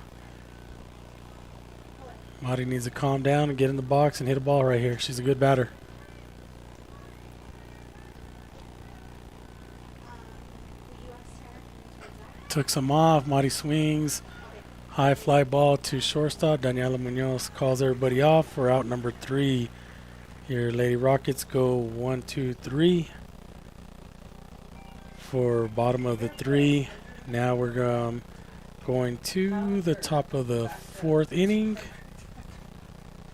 Marty needs to calm down and get in the box and hit a ball right here. She's a good batter. Took some off. Marty swings. High fly ball to shortstop. Daniela Munoz calls everybody off for out number 3. Your Lady Rockets go 1, 2, 3 for bottom of the 3. Now we're going to the top of the 4th inning.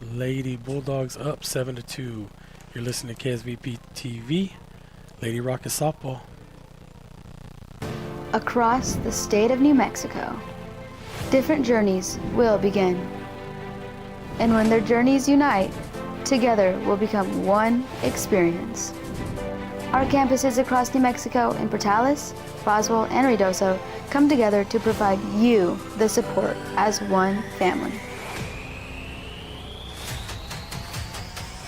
Lady Bulldogs up 7-2. You're listening to KSVP TV. Lady Rockets softball. Across the state of New Mexico, different journeys will begin. And when their journeys unite, together will become one experience. Our campuses across New Mexico in Portales, Roswell, and Ruidoso come together to provide you the support as one family.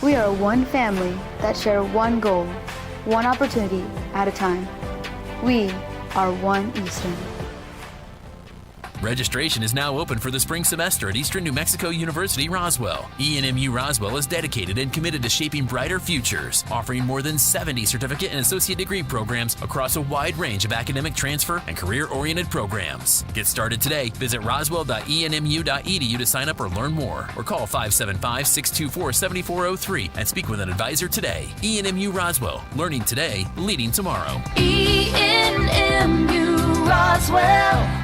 We are one family that share one goal, one opportunity at a time. We are one Eastern. Registration is now open for the spring semester at Eastern New Mexico University, Roswell. ENMU Roswell is dedicated and committed to shaping brighter futures, offering more than 70 certificate and associate degree programs across a wide range of academic transfer and career-oriented programs. Get started today. Visit roswell.enmu.edu to sign up or learn more, or call 575-624-7403 and speak with an advisor today. ENMU Roswell, learning today, leading tomorrow. ENMU Roswell.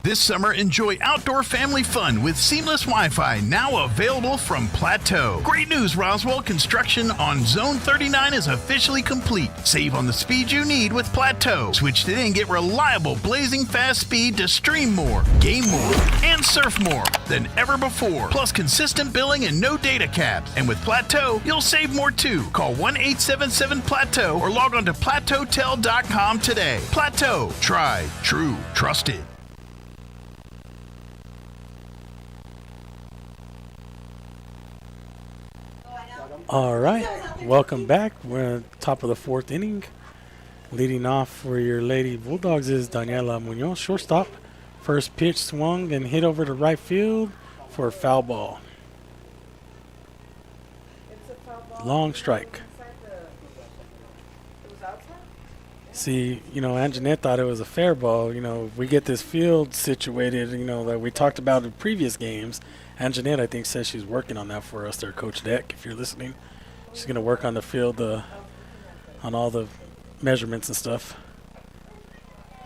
This summer, enjoy outdoor family fun with seamless Wi-Fi, now available from Plateau. Great news, Roswell. Construction on Zone 39 is officially complete. Save on the speed you need with Plateau. Switch today and get reliable, blazing fast speed to stream more, game more, and surf more than ever before. Plus consistent billing and no data caps. And with Plateau, you'll save more too. Call 1-877-PLATEAU or log on to plateautel.com today. Plateau. Tried, true, trusted. All right, welcome back. We're at the top of the 4th inning. Leading off for your Lady Bulldogs is Daniela Munoz, shortstop. First pitch swung and hit over to right field for a foul ball. Long strike. See, Anjanette thought it was a fair ball. If we get this field situated, that we talked about in previous games, Anjanette, I think, says she's working on that for us there, Coach Deck, if you're listening. She's going to work on the field on all the measurements and stuff.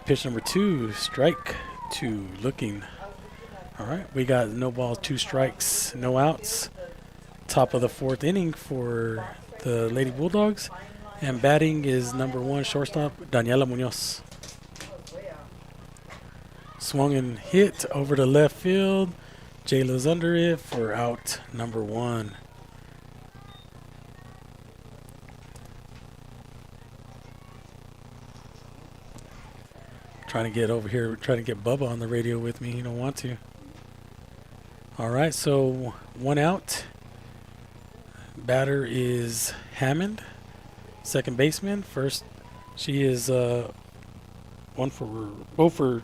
Pitch number 2, strike 2, looking. All right, we got no balls, 2 strikes, no outs. Top of the 4th inning for the Lady Bulldogs. And batting is number 1, shortstop, Daniela Munoz. Swung and hit over to left field. Jayla's under it for out number 1. Trying to get over here, trying to get Bubba on the radio with me. He don't want to. All right, so 1 out. Batter is Hammond, second baseman. First, she is 1 for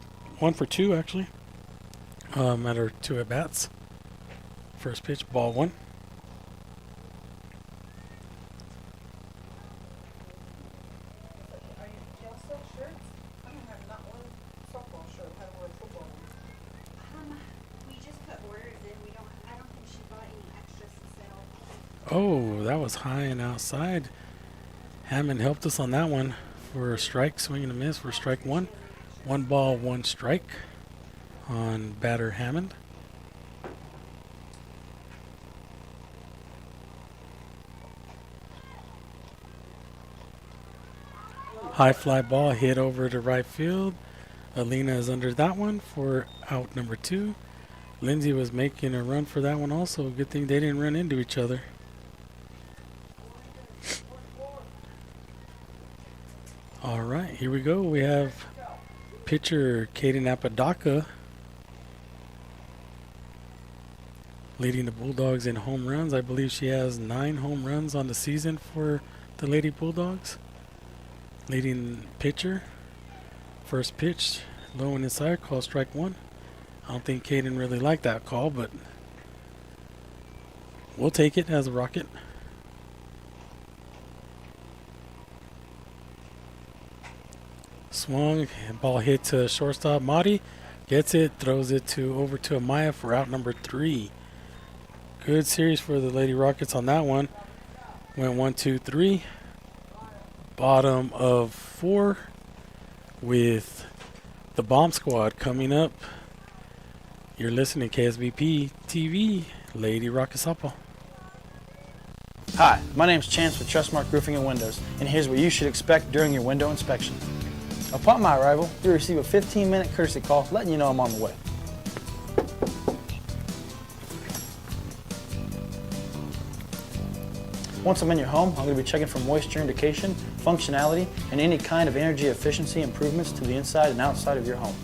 2 actually. At her 2 at bats. First pitch, ball 1. Oh, that was high and outside. Hammond helped us on that one for a strike, swing and a miss for strike 1. 1 ball, 1 strike on batter Hammond. High fly ball hit over to right field. Alina is under that one for out number 2. Lindsay was making a run for that one also. Good thing they didn't run into each other. All right, here we go. We have pitcher Kaden Apodaca leading the Bulldogs in home runs. I believe she has 9 home runs on the season for the Lady Bulldogs. Leading pitcher. First pitch, low and inside, call strike 1. I don't think Kaden really liked that call, but we'll take it as a rocket. Swung, ball hit to shortstop. Madi gets it, throws it over to Amaya for out number 3. Good series for the Lady Rockets on that one. Went 1, 2, 3. Bottom of 4 with the Bomb Squad coming up. You're listening to KSBP TV, Lady Rocket Softball. Hi, my name's Chance with Trustmark Roofing and Windows, and here's what you should expect during your window inspection. Upon my arrival, you'll receive a 15-minute courtesy call letting you know I'm on the way. Once I'm in your home, I'm going to be checking for moisture indication, functionality, and any kind of energy efficiency improvements to the inside and outside of your home.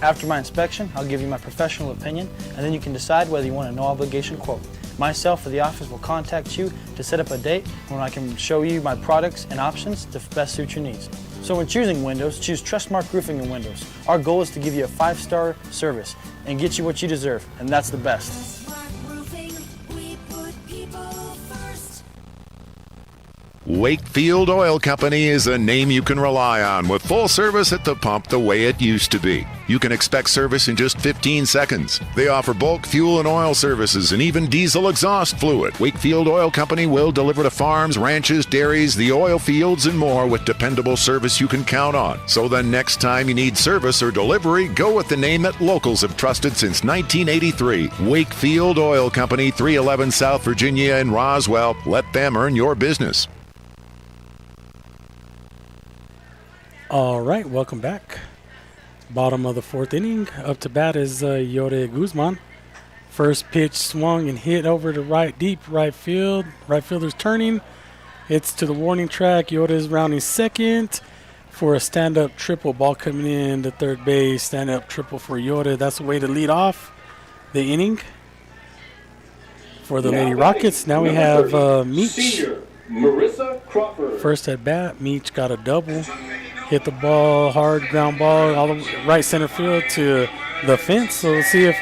After my inspection, I'll give you my professional opinion, and then you can decide whether you want a no-obligation quote. Myself or the office will contact you to set up a date when I can show you my products and options to best suit your needs. So when choosing windows, choose Trustmark Roofing and Windows. Our goal is to give you a 5-star service and get you what you deserve, and that's the best. Wakefield Oil Company is a name you can rely on with full service at the pump the way it used to be. You can expect service in just 15 seconds. They offer bulk fuel and oil services and even diesel exhaust fluid. Wakefield Oil Company will deliver to farms, ranches, dairies, the oil fields, and more with dependable service you can count on. So the next time you need service or delivery, go with the name that locals have trusted since 1983. Wakefield Oil Company, 311 South Virginia in Roswell. Let them earn your business. All right, welcome back. Bottom of the 4th inning. Up to bat is Yore Guzman. First pitch swung and hit over to deep right field. Right fielder's turning. It's to the warning track. Yore is rounding second for a stand-up triple. Ball coming in to third base. Stand-up triple for Yore. That's the way to lead off the inning for the Lady Rockets. Now we have Meach. Senior Marissa Crawford. First at bat, Meach got a double. Hit the ball hard, ground ball, all the right center field to the fence. So we'll see if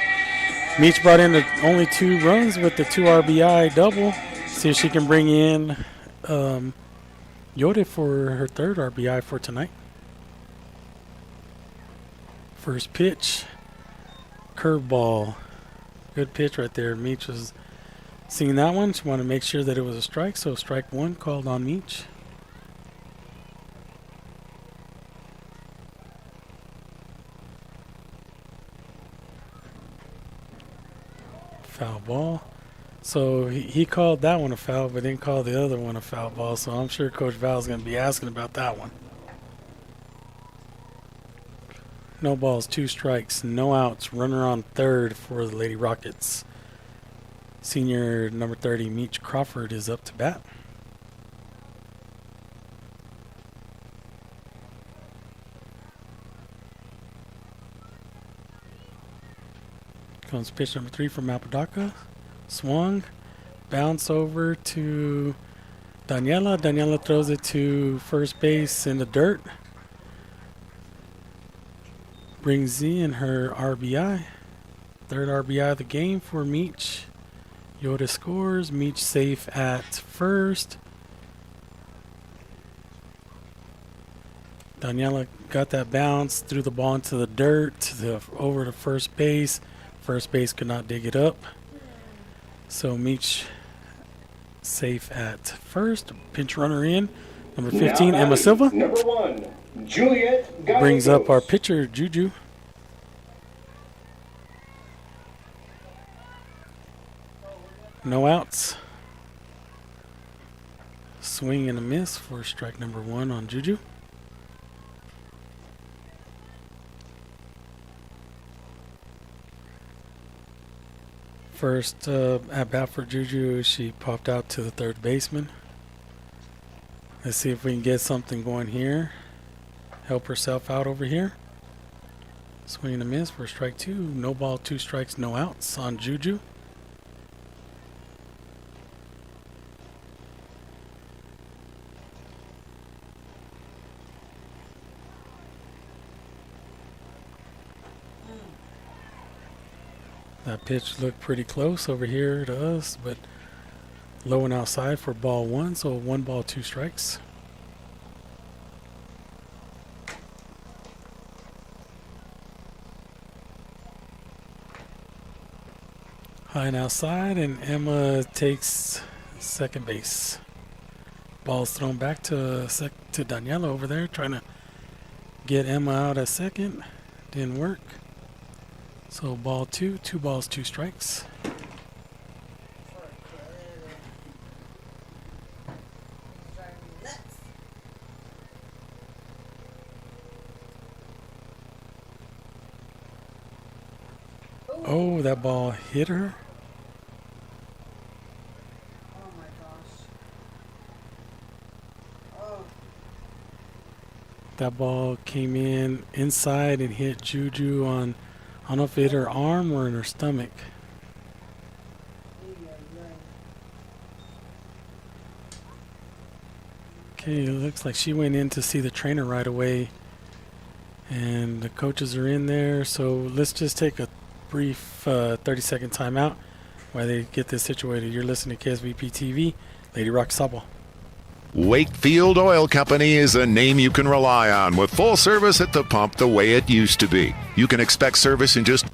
Meach brought in only 2 runs with the 2 RBI double. See if she can bring in Yode for her 3rd RBI for tonight. First pitch, curveball. Good pitch right there. Meach was seeing that one. She wanted to make sure that it was a strike, so strike one called on Meach. Foul ball. So he called that one a foul, but didn't call the other one a foul ball. So I'm sure Coach Val's going to be asking about that one. No balls, 2 strikes, no outs. Runner on third for the Lady Rockets. Senior number 30, Meach Crawford, is up to bat. Comes pitch number 3 from Apodaca. Swung, bounce over to Daniela. Daniela throws it to first base in the dirt. Brings in her RBI. Third RBI of the game for Meach. Yoda scores. Meach safe at first. Daniela got that bounce, threw the ball into the dirt, over to first base. First base could not dig it up. So Meach safe at first. Pinch runner in. Number 15, Emma Silva. Number 1, Juliet Gallegos. Brings up our pitcher, Juju. No outs. Swing and a miss for strike number 1 on Juju. First at bat for Juju, she popped out to the third baseman. Let's see if we can get something going here. Help herself out over here. Swing and a miss for strike 2. No ball, 2 strikes, no outs on Juju. That pitch looked pretty close over here to us, but low and outside for ball 1, so 1 ball, 2 strikes. High and outside, and Emma takes second base. Ball's thrown back to Daniela over there, trying to get Emma out at second. Didn't work. So ball 2, 2 balls, 2 strikes. Oh, that ball hit her. Oh my gosh. Oh. That ball came in inside and hit Juju on, I don't know if it hit her arm or in her stomach. Okay, it looks like she went in to see the trainer right away. And the coaches are in there. So let's just take a brief 30-second timeout while they get this situated. You're listening to KSVP TV, Lady Rock Softball. Wakefield Oil Company is a name you can rely on with full service at the pump the way it used to be. You can expect service in just...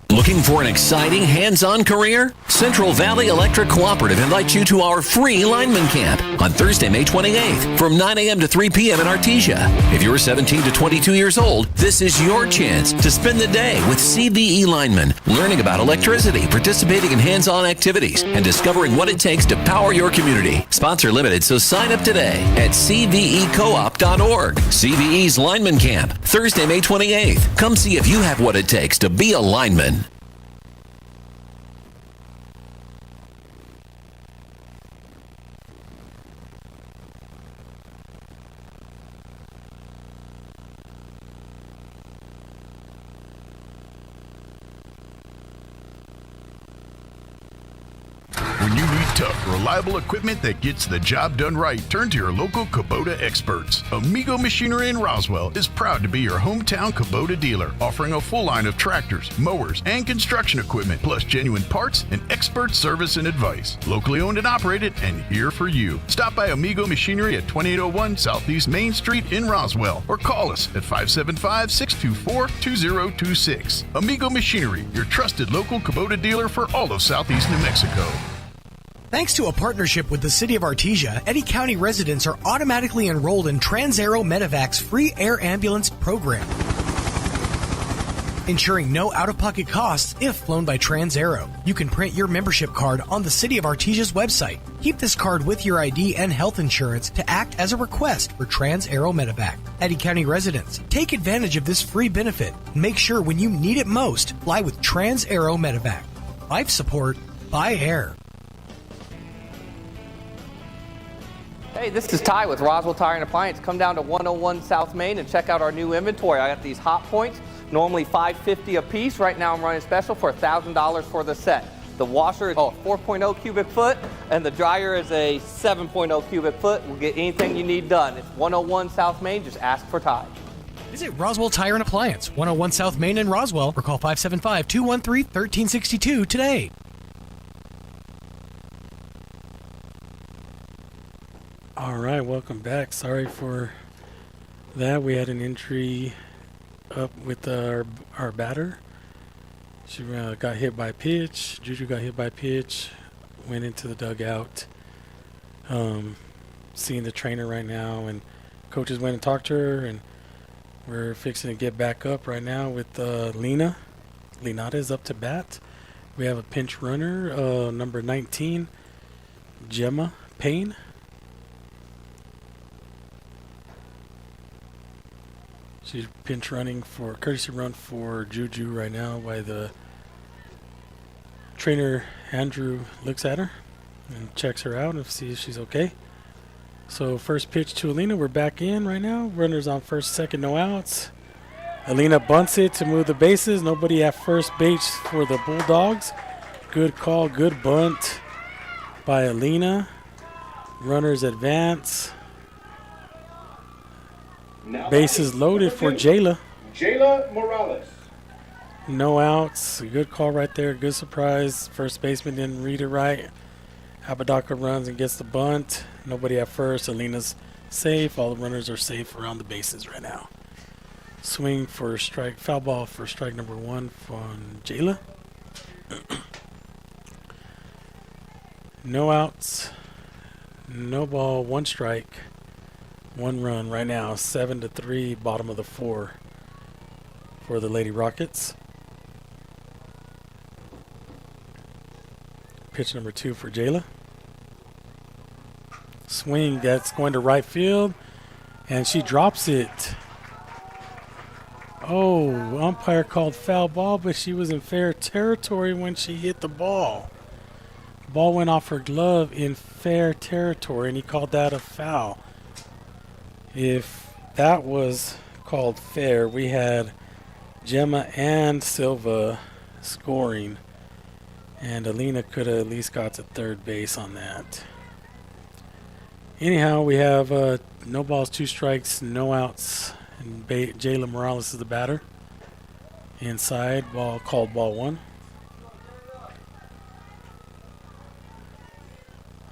Looking for an exciting hands-on career? Central Valley Electric Cooperative invites you to our free lineman camp on Thursday, May 28th from 9 a.m. to 3 p.m. in Artesia. If you're 17 to 22 years old, this is your chance to spend the day with CVE linemen, learning about electricity, participating in hands-on activities, and discovering what it takes to power your community. Sponsor limited, so sign up today at cvecoop.org. CVE's Lineman Camp, Thursday, May 28th. Come see if you have what it takes to be a lineman. When you need Tough, reliable equipment that gets the job done right. Turn to your local Kubota experts. Amigo Machinery in Roswell is proud to be your hometown Kubota dealer, offering a full line of tractors, mowers, and construction equipment, plus genuine parts and expert service and advice. Locally owned and operated and here for you. Stop by Amigo Machinery at 2801 Southeast Main Street in Roswell or call us at 575-624-2026. Amigo Machinery, your trusted local Kubota dealer for all of Southeast New Mexico. Thanks to a partnership with the City of Artesia, Eddy County residents are automatically enrolled in TransAero Medevac's free air ambulance program, ensuring no out-of-pocket costs if flown by TransAero. You can print your membership card on the City of Artesia's website. Keep this card with your ID and health insurance to act as a request for TransAero Medevac. Eddy County residents, take advantage of this free benefit. Make sure when you need it most, fly with TransAero Medevac. Life support by air. Hey, this is Ty with Roswell Tire and Appliance. Come down to 101 South Main and check out our new inventory. I got these hot points, normally $550 a piece. Right now I'm running special for $1,000 for the set. The washer is a 4.0 cubic foot and the dryer is a 7.0 cubic foot. We'll get anything you need done. It's 101 South Main. Just ask for Ty. Visit Roswell Tire and Appliance, 101 South Main in Roswell, or call 575-213-1362 today. All right, welcome back. Sorry for that. We had an injury up with our batter. She got hit by pitch. Juju got hit by pitch, went into the dugout. Seeing the trainer right now, and coaches went and talked to her, and we're fixing to get back up right now with Lena. Lenata is up to bat. We have a pinch runner, number 19, Gemma Payne. She's pinch running for courtesy run for Juju right now while the trainer Andrew looks at her and checks her out and sees if she's okay. So first pitch to Alina. We're back in right now. Runners on first, second, no outs. Alina bunts it to move the bases. Nobody at first base for the Bulldogs. Good call, good bunt by Alina. Runners advance. Bases loaded for Jayla. Jayla Morales. No outs. Good call right there. Good surprise. First baseman didn't read it right. Apodaca runs and gets the bunt. Nobody at first. Alina's safe. All the runners are safe around the bases right now. Swing for strike. Foul ball for strike number 1 from Jayla. No outs. No ball. 1 strike. 1 run right now. 7-3, bottom of the 4 for the Lady Rockets. Pitch number 2 for Jayla. Swing, that's going to right field, and she drops it. Oh, umpire called foul ball, but she was in fair territory when she hit the ball. Ball went off her glove in fair territory, and he called that a foul. If that was called fair, we had Gemma and Silva scoring, and Alina could have at least got to third base on that. Anyhow, we have no balls, 2 strikes, no outs, and Jayla Morales is the batter. Inside, ball called ball 1.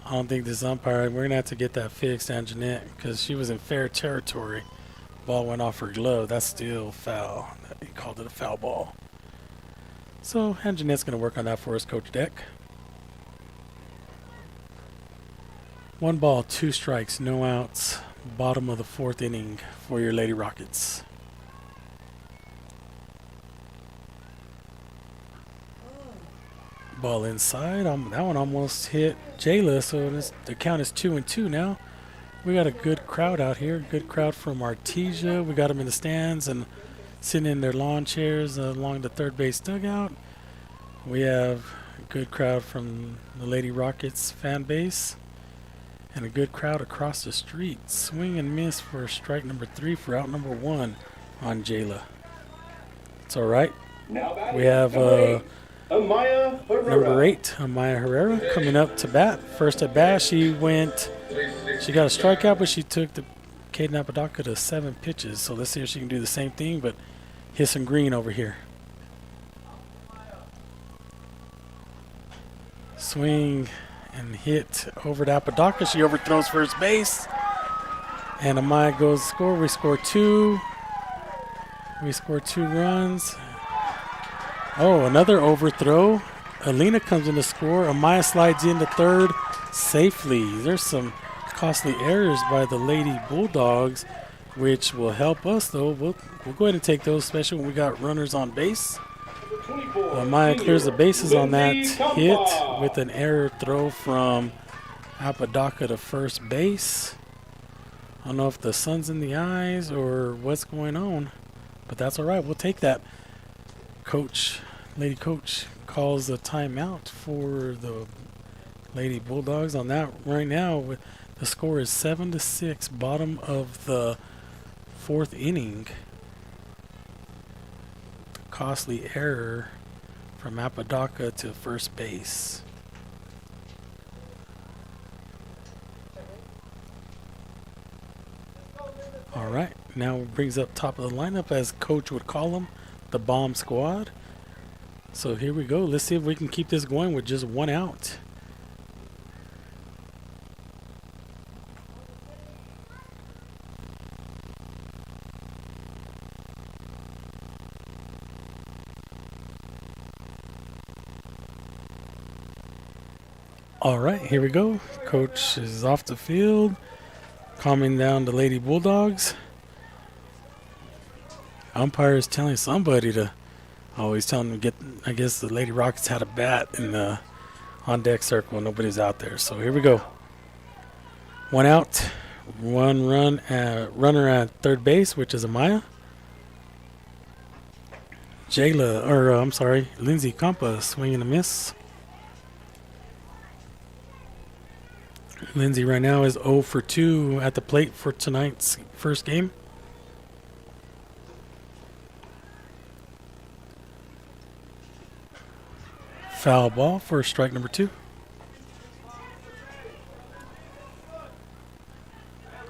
I don't think this umpire, we're going to have to get that fixed, Anjanette, because she was in fair territory. Ball went off her glove. That's still foul. He called it a foul ball. So Anjanette's going to work on that for us, Coach Deck. 1 ball, 2 strikes, no outs. Bottom of the 4th inning for your Lady Rockets. Ball inside. That one almost hit Jayla, so the count is 2-2 now. We got a good crowd out here. Good crowd from Artesia. We got them in the stands and sitting in their lawn chairs along the third base dugout. We have a good crowd from the Lady Rockets fan base and a good crowd across the street. Swing and miss for strike number 3 for out number 1 on Jayla. It's all right. We have Amaya Herrera. Number 8, Amaya Herrera, coming up to bat. First at bat, she got a strikeout, but she took the Caden Apodaca to 7 pitches. So let's see if she can do the same thing, but hit some green over here. Swing and hit over to Apodaca. She overthrows first base. And Amaya goes to score. We score 2. We score 2 runs. Oh, another overthrow. Alina comes in to score. Amaya slides into third safely. There's some costly errors by the Lady Bulldogs, which will help us, though. We'll go ahead and take those, especially when we got runners on base. Amaya clears the bases on that hit with an error throw from Apodaca to first base. I don't know if the sun's in the eyes or what's going on, but that's all right. We'll take that. Lady Coach calls a timeout for the Lady Bulldogs on that right now. The score is 7-6, bottom of the 4th inning. Costly error from Apodaca to first base. All right, now brings up top of the lineup, as Coach would call them, the bomb squad. So here we go. Let's see if we can keep this going with just 1 out. All right, here we go. Coach is off the field, calming down the Lady Bulldogs. Umpire is telling somebody to, he's telling them to get, I guess the Lady Rockets had a bat in the on deck circle. Nobody's out there. So here we go. 1 out, 1 runner at third base, which is Amaya. Lindsay Campa swinging a miss. Lindsay right now is 0 for 2 at the plate for tonight's first game. Foul ball for strike number 2.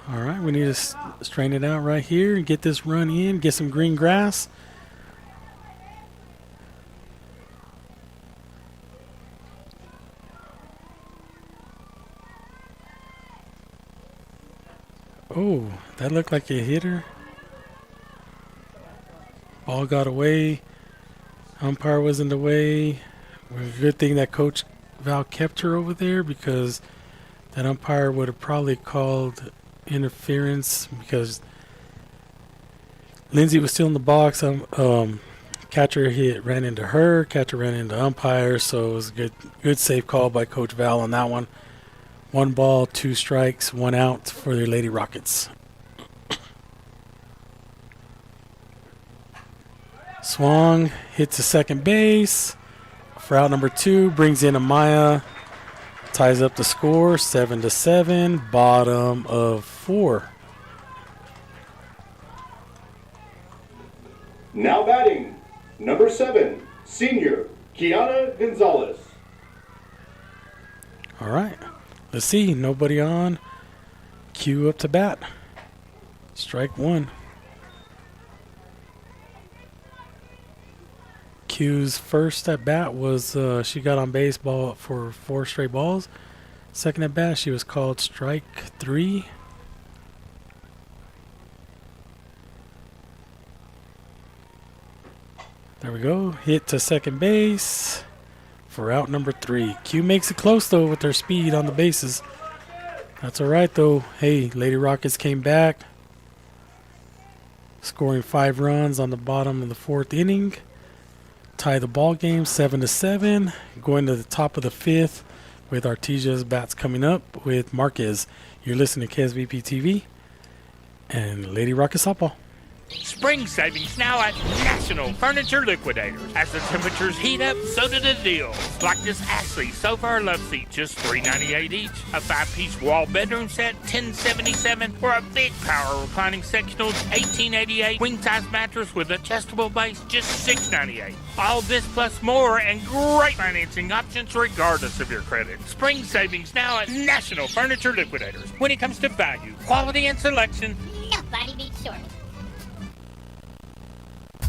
All right, we need to strain it out right here and get this run in, get some green grass. Oh, that looked like a hitter. Ball got away. Umpire was in the way. Good thing that Coach Val kept her over there, because that umpire would have probably called interference, because Lindsay was still in the box. Catcher ran into her. Catcher ran into umpire, so it was a good safe call by Coach Val on that one. 1 ball, 2 strikes, 1 out for the Lady Rockets. Swung, hits to second base for out number 2, brings in Amaya, ties up the score, 7-7, bottom of 4. Now batting, number 7, senior Kiana Gonzalez. All right. Let's see, nobody on. Q up to bat. Strike 1. Q's first at bat was she got on base ball for 4 straight balls. Second at bat, she was called strike 3. There we go. Hit to second base for out number 3. Q makes it close, though, with her speed on the bases. That's all right, though. Hey, Lady Rockets came back, scoring 5 runs on the bottom of the 4th inning. Tie the ball game 7-7. Going to the top of the 5th with Artesia's bats coming up with Marquez. You're listening to KSVP TV and Lady Rocket Softball. Spring savings now at National Furniture Liquidators. As the temperatures heat up, so do the deals. Like this Ashley sofa or love seat, just $3.98 each. A 5-piece wall bedroom set, $10.77. Or a big power reclining sectionals, $18.88. Queen size mattress with adjustable base, just $6.98. All this plus more and great financing options regardless of your credit. Spring savings now at National Furniture Liquidators. When it comes to value, quality, and selection, nobody beats Shorty.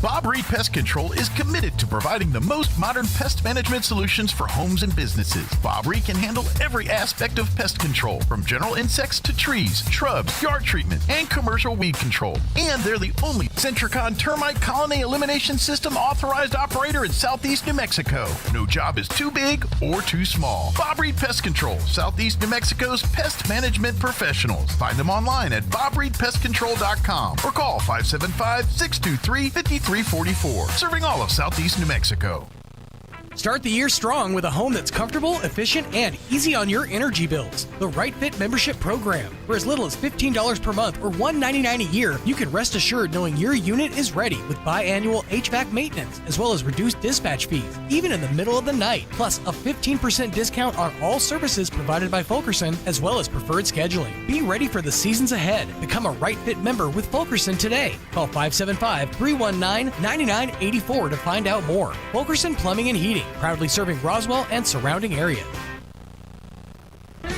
Bob Reed Pest Control is committed to providing the most modern pest management solutions for homes and businesses. Bob Reed can handle every aspect of pest control, from general insects to trees, shrubs, yard treatment, and commercial weed control. And they're the only Centricon termite colony elimination system authorized operator in Southeast New Mexico. No job is too big or too small. Bob Reed Pest Control, Southeast New Mexico's pest management professionals. Find them online at bobreedpestcontrol.com or call 575-623-5344. Serving all of Southeast New Mexico. Start the year strong with a home that's comfortable, efficient, and easy on your energy bills. The Right Fit membership program. For as little as $15 per month or $199 a year, you can rest assured knowing your unit is ready with biannual HVAC maintenance, as well as reduced dispatch fees, even in the middle of the night. Plus, a 15% discount on all services provided by Fulkerson, as well as preferred scheduling. Be ready for the seasons ahead. Become a Right Fit member with Fulkerson today. Call 575-319-9984 to find out more. Fulkerson Plumbing and Heating. Proudly serving Roswell and surrounding areas.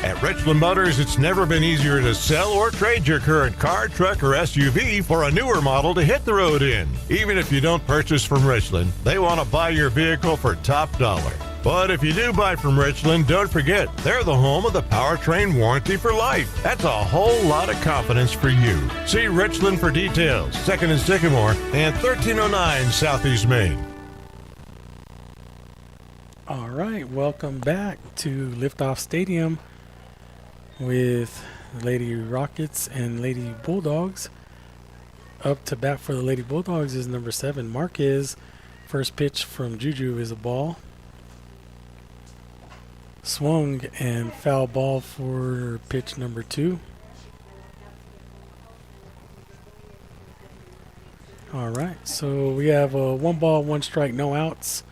At Richland Motors, it's never been easier to sell or trade your current car, truck, or SUV for a newer model to hit the road in. Even if you don't purchase from Richland, they want to buy your vehicle for top dollar. But if you do buy from Richland, don't forget, they're the home of the powertrain warranty for life. That's a whole lot of confidence for you. See Richland for details. 2nd and Sycamore and 1309 Southeast Main. All right, welcome back to Liftoff Stadium with Lady Rockets and Lady Bulldogs. Up to bat for the Lady Bulldogs is number 7, Marquez. First pitch from Juju is a ball. Swung and foul ball for pitch number 2. All right, so we have a 1 ball, 1 strike, no outs.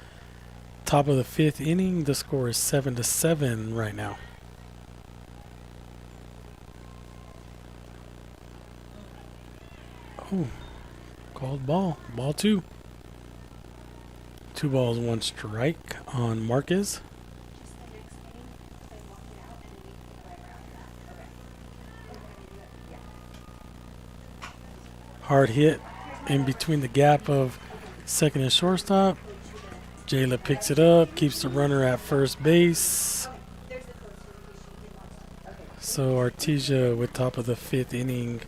Top of the 5th inning. The score is 7-7 right now. Oh, called ball. Ball 2. 2 balls, 1 strike on Marquez. Hard hit in between the gap of second and shortstop. Jayla picks it up, keeps the runner at first base. So Artesia, with top of the 5th inning,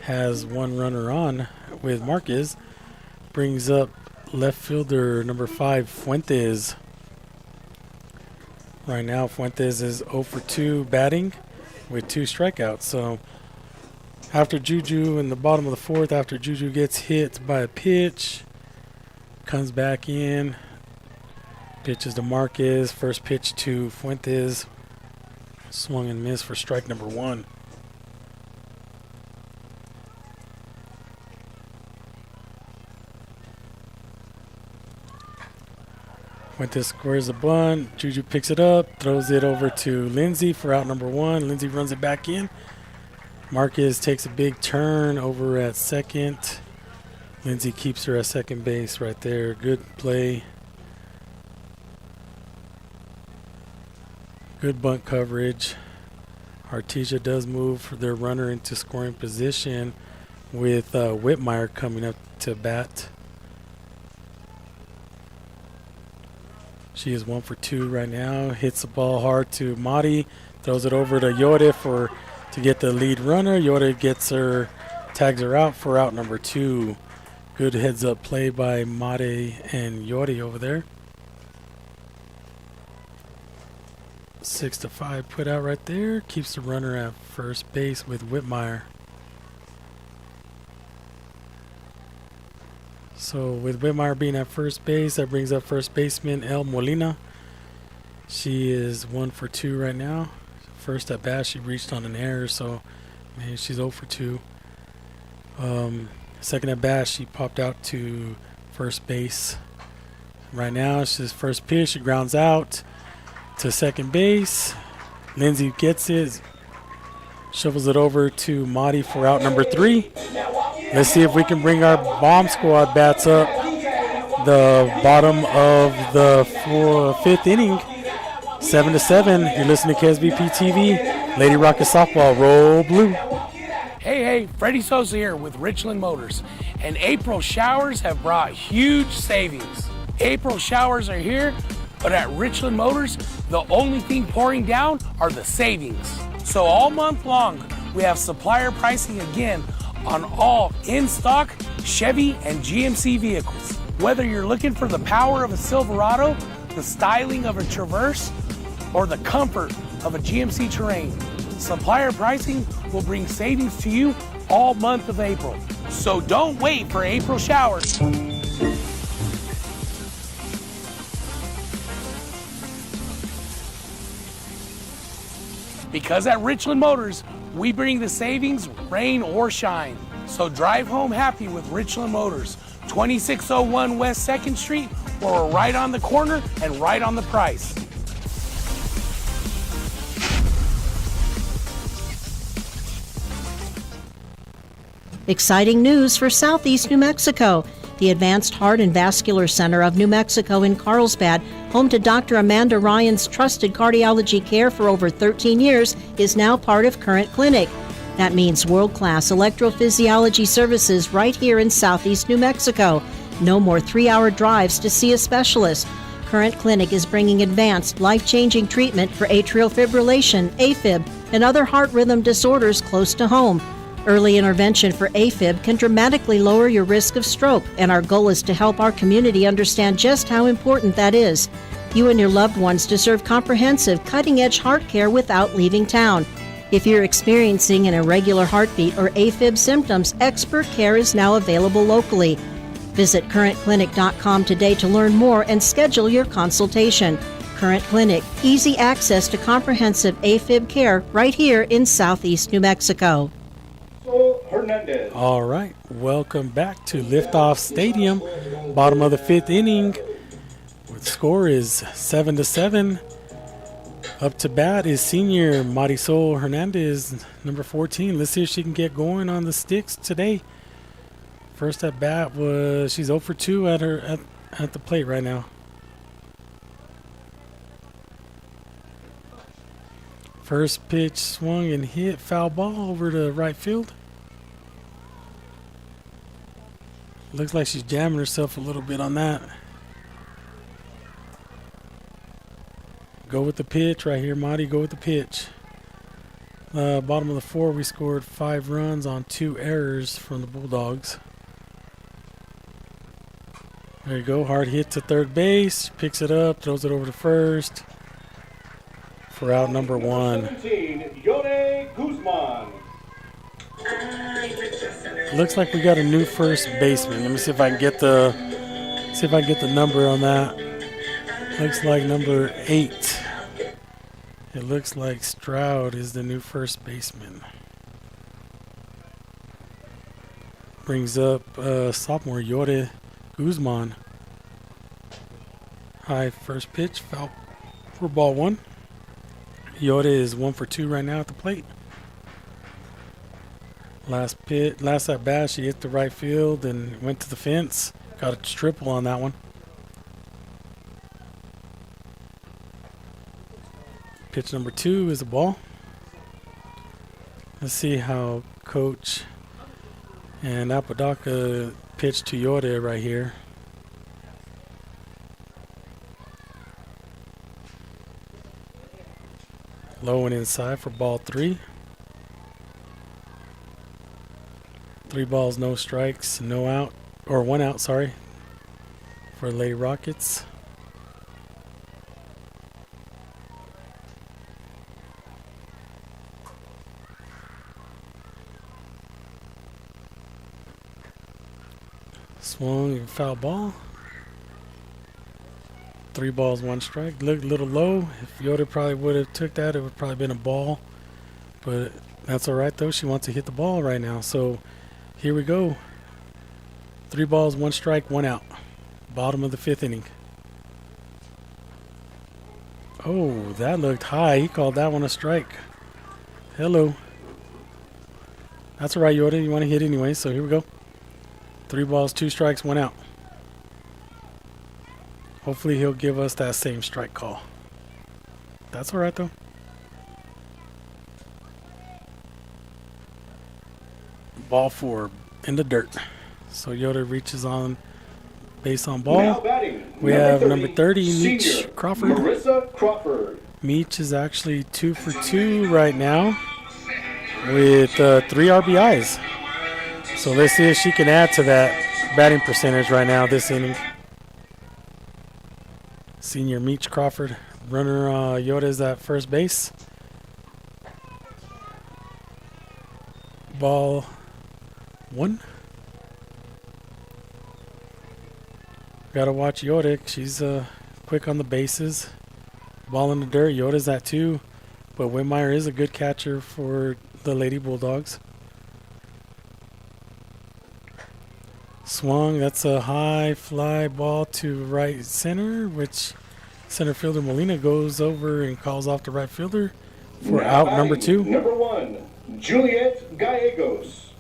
has 1 runner on with Marquez. Brings up left fielder number 5, Fuentes. Right now, Fuentes is 0 for 2 batting with 2 strikeouts. So after Juju in the bottom of the 4th, after Juju gets hit by a pitch, comes back in. Pitches to Marquez. First pitch to Fuentes. Swung and missed for strike number 1. Fuentes squares a bunt. Juju picks it up. Throws it over to Lindsay for out number 1. Lindsay runs it back in. Marquez takes a big turn over at second. Lindsay keeps her at second base right there. Good play. Good bunt coverage. Artesia does move their runner into scoring position with Whitmire coming up to bat. She is 1 for 2 right now. Hits the ball hard to Madi. Throws it over to Yode to get the lead runner. Yode tags her out for out number 2. Good heads up play by Madi and Yode over there. 6-5 put out right there. Keeps the runner at first base with Whitmire. So with Whitmire being at first base, that brings up first baseman El Molina. She is 1 for 2 right now. First at bat, she reached on an error, so maybe she's 0 for 2. Second at bat, she popped out to first base. Right now, it's his first pitch. She grounds out to second base. Lindsay gets it, shovels it over to Madi for out number 3. Let's see if we can bring our bomb squad bats up. The bottom of the 5th inning, 7-7. You're listening to KSBP TV. Lady Rocket Softball, roll blue. Hey, Freddie Sosa here with Richland Motors. And April showers have brought huge savings. April showers are here, but at Richland Motors, the only thing pouring down are the savings. So all month long, we have supplier pricing again on all in-stock Chevy and GMC vehicles. Whether you're looking for the power of a Silverado, the styling of a Traverse, or the comfort of a GMC Terrain, supplier pricing will bring savings to you all month of April. So don't wait for April showers. Because at Richland Motors, we bring the savings, rain or shine. So drive home happy with Richland Motors, 2601 West 2nd Street, where we're right on the corner and right on the price. Exciting news for Southeast New Mexico. The Advanced Heart and Vascular Center of New Mexico in Carlsbad, home to Dr. Amanda Ryan's trusted cardiology care for over 13 years, is now part of Current Clinic. That means world-class electrophysiology services right here in Southeast New Mexico. No more 3-hour drives to see a specialist. Current Clinic is bringing advanced, life-changing treatment for atrial fibrillation, AFib, and other heart rhythm disorders close to home. Early intervention for AFib can dramatically lower your risk of stroke, and our goal is to help our community understand just how important that is. You and your loved ones deserve comprehensive, cutting-edge heart care without leaving town. If you're experiencing an irregular heartbeat or AFib symptoms, expert care is now available locally. Visit currentclinic.com today to learn more and schedule your consultation. Current Clinic, easy access to comprehensive AFib care right here in Southeast New Mexico. Hernandez. All right, welcome back to Liftoff Stadium. Bottom of the 5th inning. The score is 7-7. Up to bat is senior Marisol Hernandez, number 14. Let's see if she can get going on the sticks today. First at bat was she's 0 for 2 at the plate right now. First pitch swung and hit, foul ball over to right field. Looks like she's jamming herself a little bit on that. Go with the pitch right here, Marty. Go with the pitch. Bottom of the 4, we scored 5 runs on 2 errors from the Bulldogs. There you go. Hard hit to third base. Picks it up, throws it over to first for out number 1. 17, Yone Guzman. Looks like we got a new first baseman. Let me see if I can get the number on that. Looks like number 8. It looks like Stroud is the new first baseman. Brings up sophomore Yore Guzman. High first pitch, foul for ball 1. Yore is 1 for 2 right now at the plate. Last at bat, she hit the right field and went to the fence. Got a triple on that one. Pitch number 2 is a ball. Let's see how Coach and Apodaca pitched to Yore right here. Low and inside for ball 3. 3 balls, no strikes, no out, or 1 out, sorry, for Lady Rockets. Swung and foul ball. 3 balls, 1 strike. Looked a little low. If Yoda probably would have took that, it would probably been a ball. But that's all right, though. She wants to hit the ball right now. So here we go. 3 balls, 1 strike, 1 out. Bottom of the 5th inning. Oh, that looked high. He called that one a strike. Hello. That's all right, Yoda. You want to hit anyway, so here we go. 3 balls, 2 strikes, 1 out. Hopefully he'll give us that same strike call. That's all right, though. Ball 4 in the dirt. So Yoda reaches on base on ball. Now batting, We have number 30, Meech senior Crawford. Marissa Crawford. Meech is actually 2 for 2 right now with 3 RBIs. So let's see if she can add to that batting percentage right now this inning. Senior Meech Crawford. Runner Yoda is at first base. Ball 1. Gotta watch Yoda. She's quick on the bases. Ball in the dirt. Yoda's at 2. But Whitmire is a good catcher for the Lady Bulldogs. Swung. That's a high fly ball to right center, which center fielder Molina goes over and calls off the right fielder for Now out number 2. Number 1, Juliet Gallegos.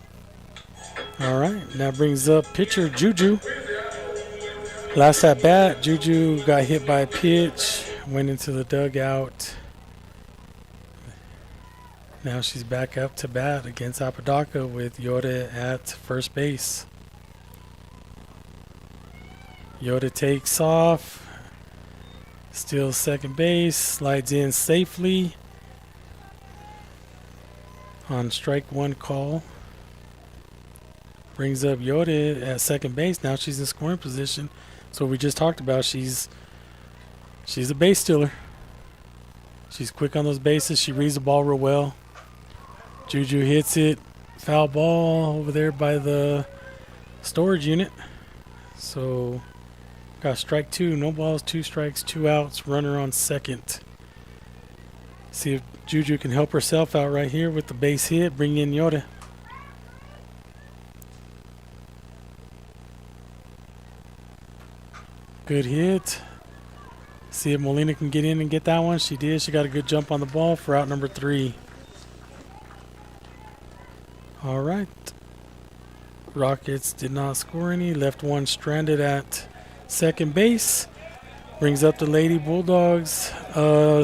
All right. That brings up pitcher Juju. Last at bat, Juju got hit by a pitch, went into the dugout. Now she's back up to bat against Apodaca with Yoda at first base. Yoda takes off, steals second base, slides in safely on strike 1 call. Brings up Yoda at second base. Now she's in scoring position. So we just talked about she's a base stealer. She's quick on those bases. She reads the ball real well. Juju hits it. Foul ball over there by the storage unit. So got strike 2. No balls, 2 strikes, 2 outs. Runner on second. See if Juju can help herself out right here with the base hit. Bring in Yoda. Good hit. See if Molina can get in and get that one. She did. She got a good jump on the ball for out number 3. All right. Rockets did not score any. Left one stranded at second base. Brings up the Lady Bulldogs.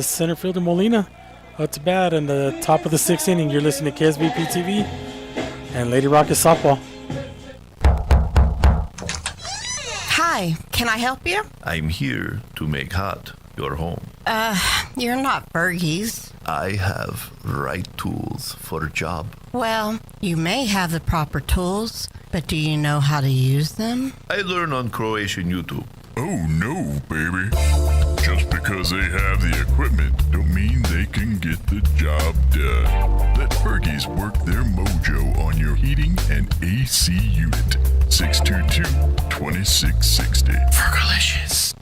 Center fielder Molina up to bat in the top of the 6th inning. You're listening to KSBP TV and Lady Rockets softball. Hi, can I help you? I'm here to make hot your home. You're not Fergie's. I have right tools for job. Well, you may have the proper tools, but do you know how to use them? I learn on Croatian YouTube. Oh no, baby. Just because they have the equipment don't mean they can get the job done. Let Fergie's work their mojo on your heating and AC unit. 622-2660. Fergalicious.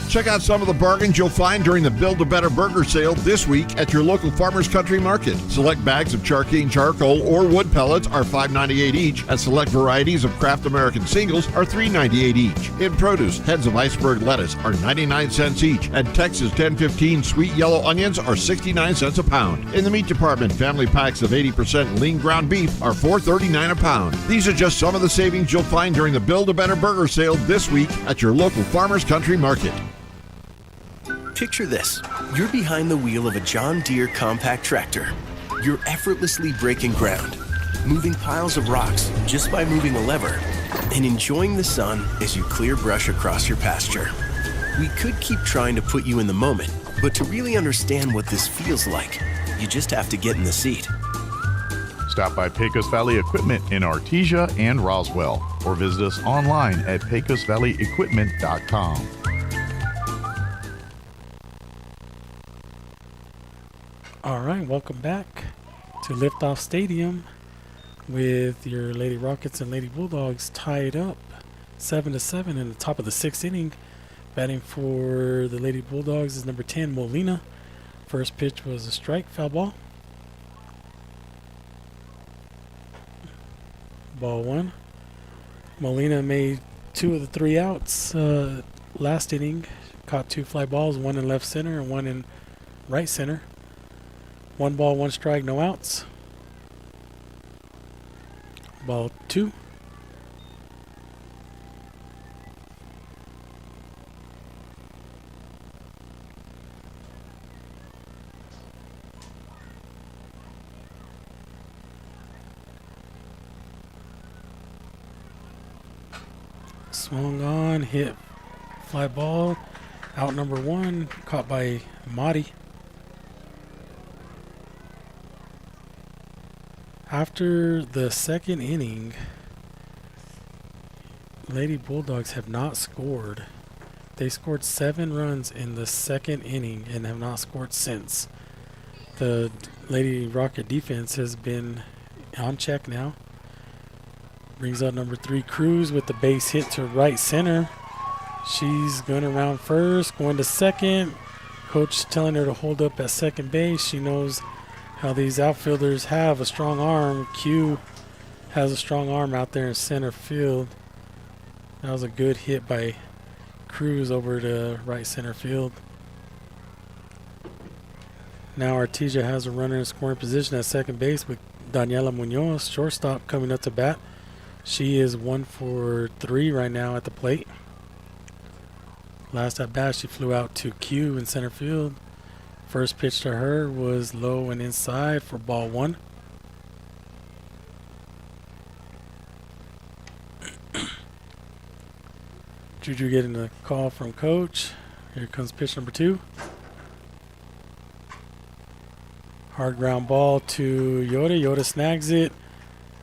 Check out some of the bargains you'll find during the Build a Better Burger sale this week at your local Farmers Country Market. Select bags of Charkane charcoal or wood pellets are $5.98 each, and select varieties of Kraft American singles are $3.98 each. In produce, heads of iceberg lettuce are 99 cents each, and Texas 1015 sweet yellow onions are 69 cents a pound. In the meat department, family packs of 80% lean ground beef are $4.39 a pound. These are just some of the savings you'll find during the Build a Better Burger sale this week at your local Farmers Country Market. Picture this. You're behind the wheel of a John Deere compact tractor. You're effortlessly breaking ground, moving piles of rocks just by moving a lever, and enjoying the sun as you clear brush across your pasture. We could keep trying to put you in the moment, but to really understand what this feels like, you just have to get in the seat. Stop by Pecos Valley Equipment in Artesia and Roswell, or visit us online at pecosvalleyequipment.com. All right, welcome back to Liftoff Stadium with your Lady Rockets and Lady Bulldogs tied up 7-7 in the top of the 6th inning. Batting for the Lady Bulldogs is number 10, Molina. First pitch was a strike, foul ball. Ball 1. Molina made 2 of the 3 outs last inning. Caught 2 fly balls, 1 in left center and 1 in right center. 1 ball, 1 strike, no outs. Ball 2. Swung on, hit fly ball. Out number 1, caught by Mahdi. After the second inning, Lady Bulldogs have not scored. They scored 7 runs in the second inning and have not scored since. The Lady Rocket defense has been on check now. Brings out number 3, Cruz, with the base hit to right center. She's going around first, going to second. Coach telling her to hold up at second base. She knows how these outfielders have a strong arm. Q has a strong arm out there in center field. That was a good hit by Cruz over to right center field. Now Artesia has a runner in scoring position at second base with Daniela Munoz, shortstop, coming up to bat. She is 1 for 3 right now at the plate. Last at bat, she flew out to Q in center field. First pitch to her was low and inside for ball 1. Juju getting a call from coach. Here comes pitch number 2. Hard ground ball to Yoda. Yoda snags it.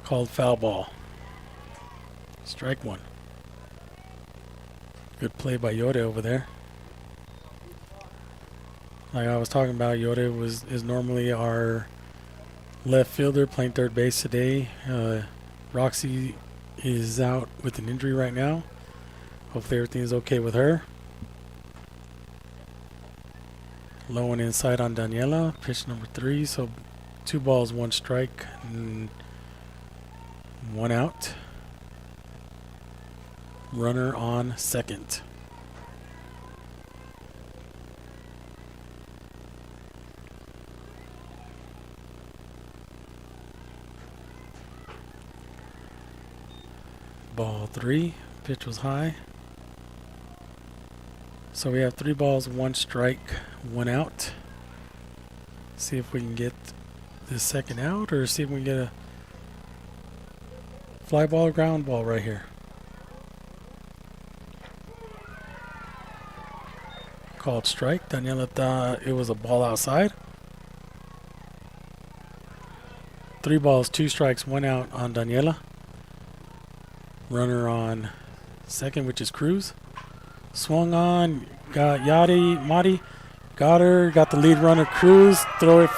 Called foul ball. Strike 1. Good play by Yoda over there. Like I was talking about, Yoda is normally our left fielder playing third base today. Roxy is out with an injury right now. Hopefully everything is okay with her. Low and inside on Daniela. Pitch number 3. So 2 balls, 1 strike, and 1 out. Runner on second. Ball 3. Pitch was high. So we have 3 balls, 1 strike, 1 out. See if we can get the second out, or see if we can get a fly ball or ground ball right here. Called strike. Daniela thought it was a ball outside. 3 balls, 2 strikes, 1 out on Daniela. Runner on second, which is Cruz. Swung on, got Mahdi. Goddard got the lead runner, Cruz. Throw it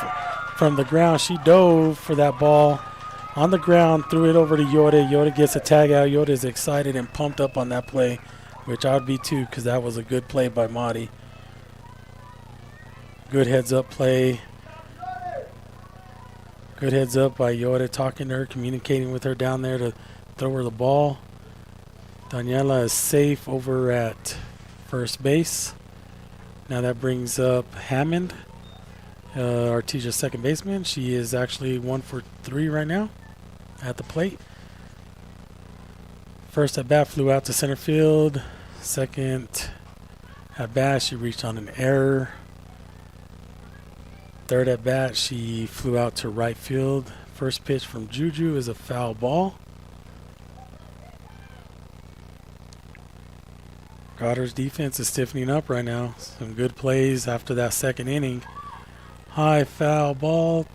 from the ground. She dove for that ball on the ground, threw it over to Yoda. Yoda gets a tag out. Yoda is excited and pumped up on that play, which I would be too, because that was a good play by Mahdi. Good heads up play. Good heads up by Yoda, talking to her, communicating with her down there to throw her the ball. Daniela is safe over at first base. Now that brings up Hammond, Artesia's second baseman. She is actually 1 for 3 right now at the plate. First at bat, flew out to center field. Second at bat, she reached on an error. Third at bat, she flew out to right field. First pitch from Juju is a foul ball. Goddard's defense is stiffening up right now. Some good plays after that second inning. High foul ball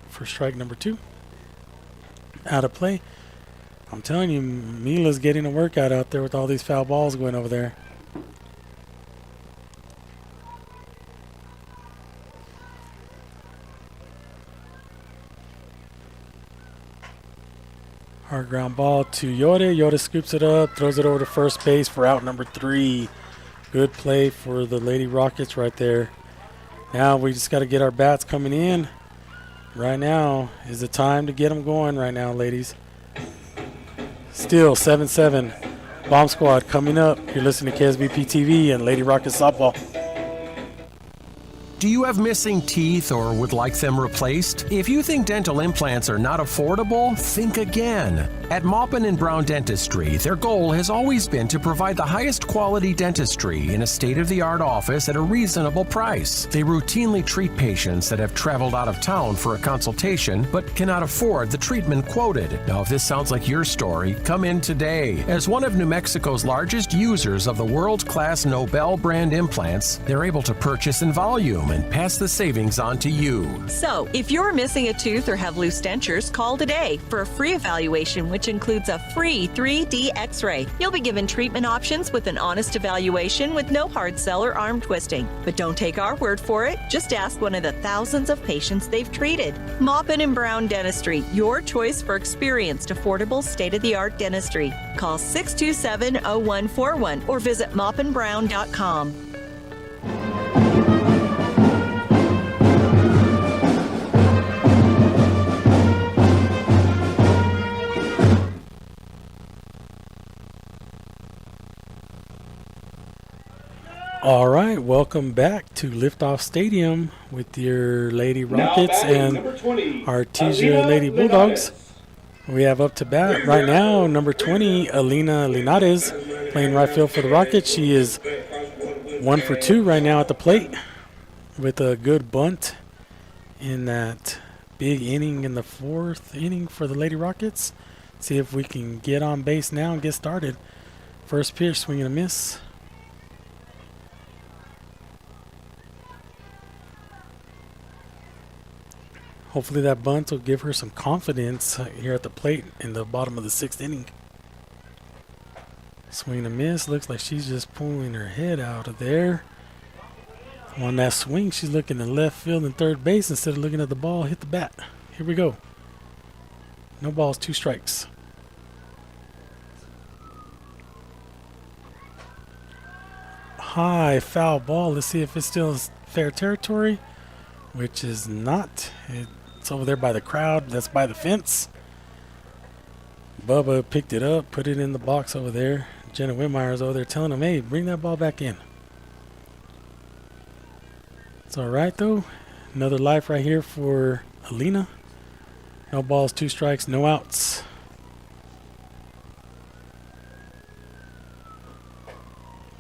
for strike number 2. Out of play. I'm telling you, Mila's getting a workout out there with all these foul balls going over there. Hard ground ball to Yoda. Yoda scoops it up, throws it over to first base for out number 3. Good play for the Lady Rockets right there. Now we just got to get our bats coming in. Right now is the time to get them going right now, ladies. Still 7-7. Bomb Squad coming up. You're listening to KSBP TV and Lady Rocket Softball. Do you have missing teeth or would like them replaced? If you think dental implants are not affordable, think again. At Maupin & Brown Dentistry, their goal has always been to provide the highest quality dentistry in a state-of-the-art office at a reasonable price. They routinely treat patients that have traveled out of town for a consultation but cannot afford the treatment quoted. Now, if this sounds like your story, come in today. As one of New Mexico's largest users of the world-class Nobel brand implants, they're able to purchase in volume and pass the savings on to you. So, if you're missing a tooth or have loose dentures, call today for a free evaluation, which includes a free 3D x-ray. You'll be given treatment options with an honest evaluation with no hard sell or arm twisting. But don't take our word for it. Just ask one of the thousands of patients they've treated. Maupin & Brown Dentistry, your choice for experienced, affordable, state-of-the-art dentistry. Call 627-0141 or visit maupinbrown.com. All right, welcome back to Liftoff Stadium with your Lady Rockets and Artesia Lady Bulldogs. We have up to bat right now number 20, Alina Linares, playing right field for the Rockets. She is 1 for 2 right now at the plate with a good bunt in that big inning in the 4th inning for the Lady Rockets. See if we can get on base now and get started. First pitch, swing and a miss. Hopefully that bunt will give her some confidence here at the plate in the bottom of the 6th inning. Swing and a miss. Looks like she's just pulling her head out of there. On that swing, she's looking to left field and third base instead of looking at the ball. Hit the bat. Here we go. No balls, 2 strikes. High foul ball. Let's see if it's still fair territory, which is not. It's over there by the crowd. That's by the fence. Bubba picked it up, put it in the box over there. Jenna Whitmire's over there telling him, hey, bring that ball back in. It's all right, though. Another life right here for Alina. No balls, 2 strikes, no outs.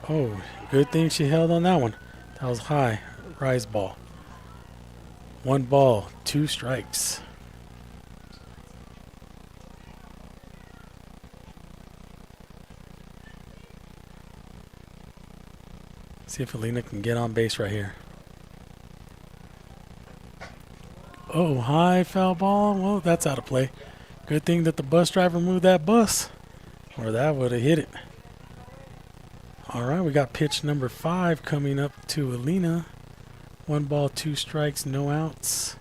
Oh, good thing she held on that one. That was high. Rise ball. 1 ball, 2 strikes. See if Alina can get on base right here. Oh, high foul ball. Well, that's out of play. Good thing that the bus driver moved that bus, or that would have hit it. All right, we got pitch number 5 coming up to Alina. 1 ball, 2 strikes, no outs.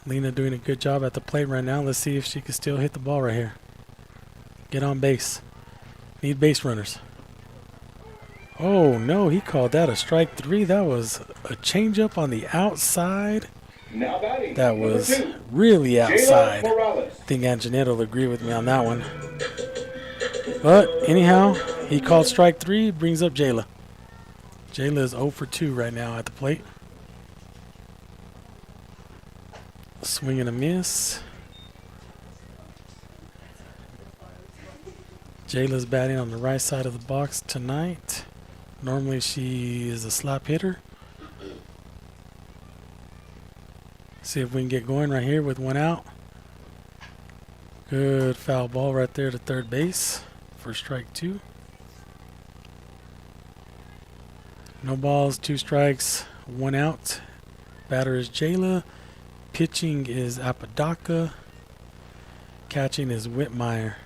Alina doing a good job at the plate right now. Let's see if she can still hit the ball right here. Get on base. Need base runners. Oh, no, he called that a strike 3. That was a changeup on the outside. That was really outside. I think Anjanetta will agree with me on that one. But anyhow, he called strike 3, brings up Jayla. Jayla is 0 for 2 right now at the plate. Swing and a miss. Jayla's batting on the right side of the box tonight. Normally she is a slap hitter. See if we can get going right here with 1 out. Good foul ball right there to third base for strike 2. No balls, 2 strikes, 1 out. Batter is Jayla. Pitching is Apodaca. Catching is Whitmire.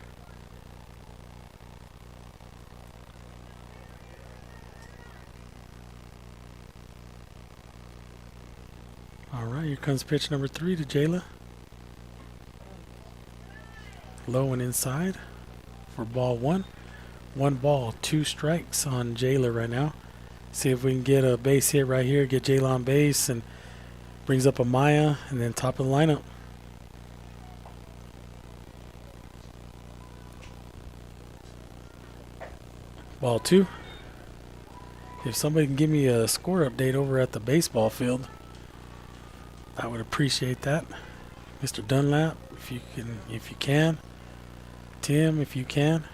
All right, here comes pitch number 3 to Jayla. Low and inside for ball 1. 1 ball, 2 strikes on Jayla right now. See if we can get a base hit right here, get Jayla on base, and brings up Amaya, and then top of the lineup. Ball 2. If somebody can give me a score update over at the baseball field, I would appreciate that. Mr. Dunlap, if you can. Tim, if you can.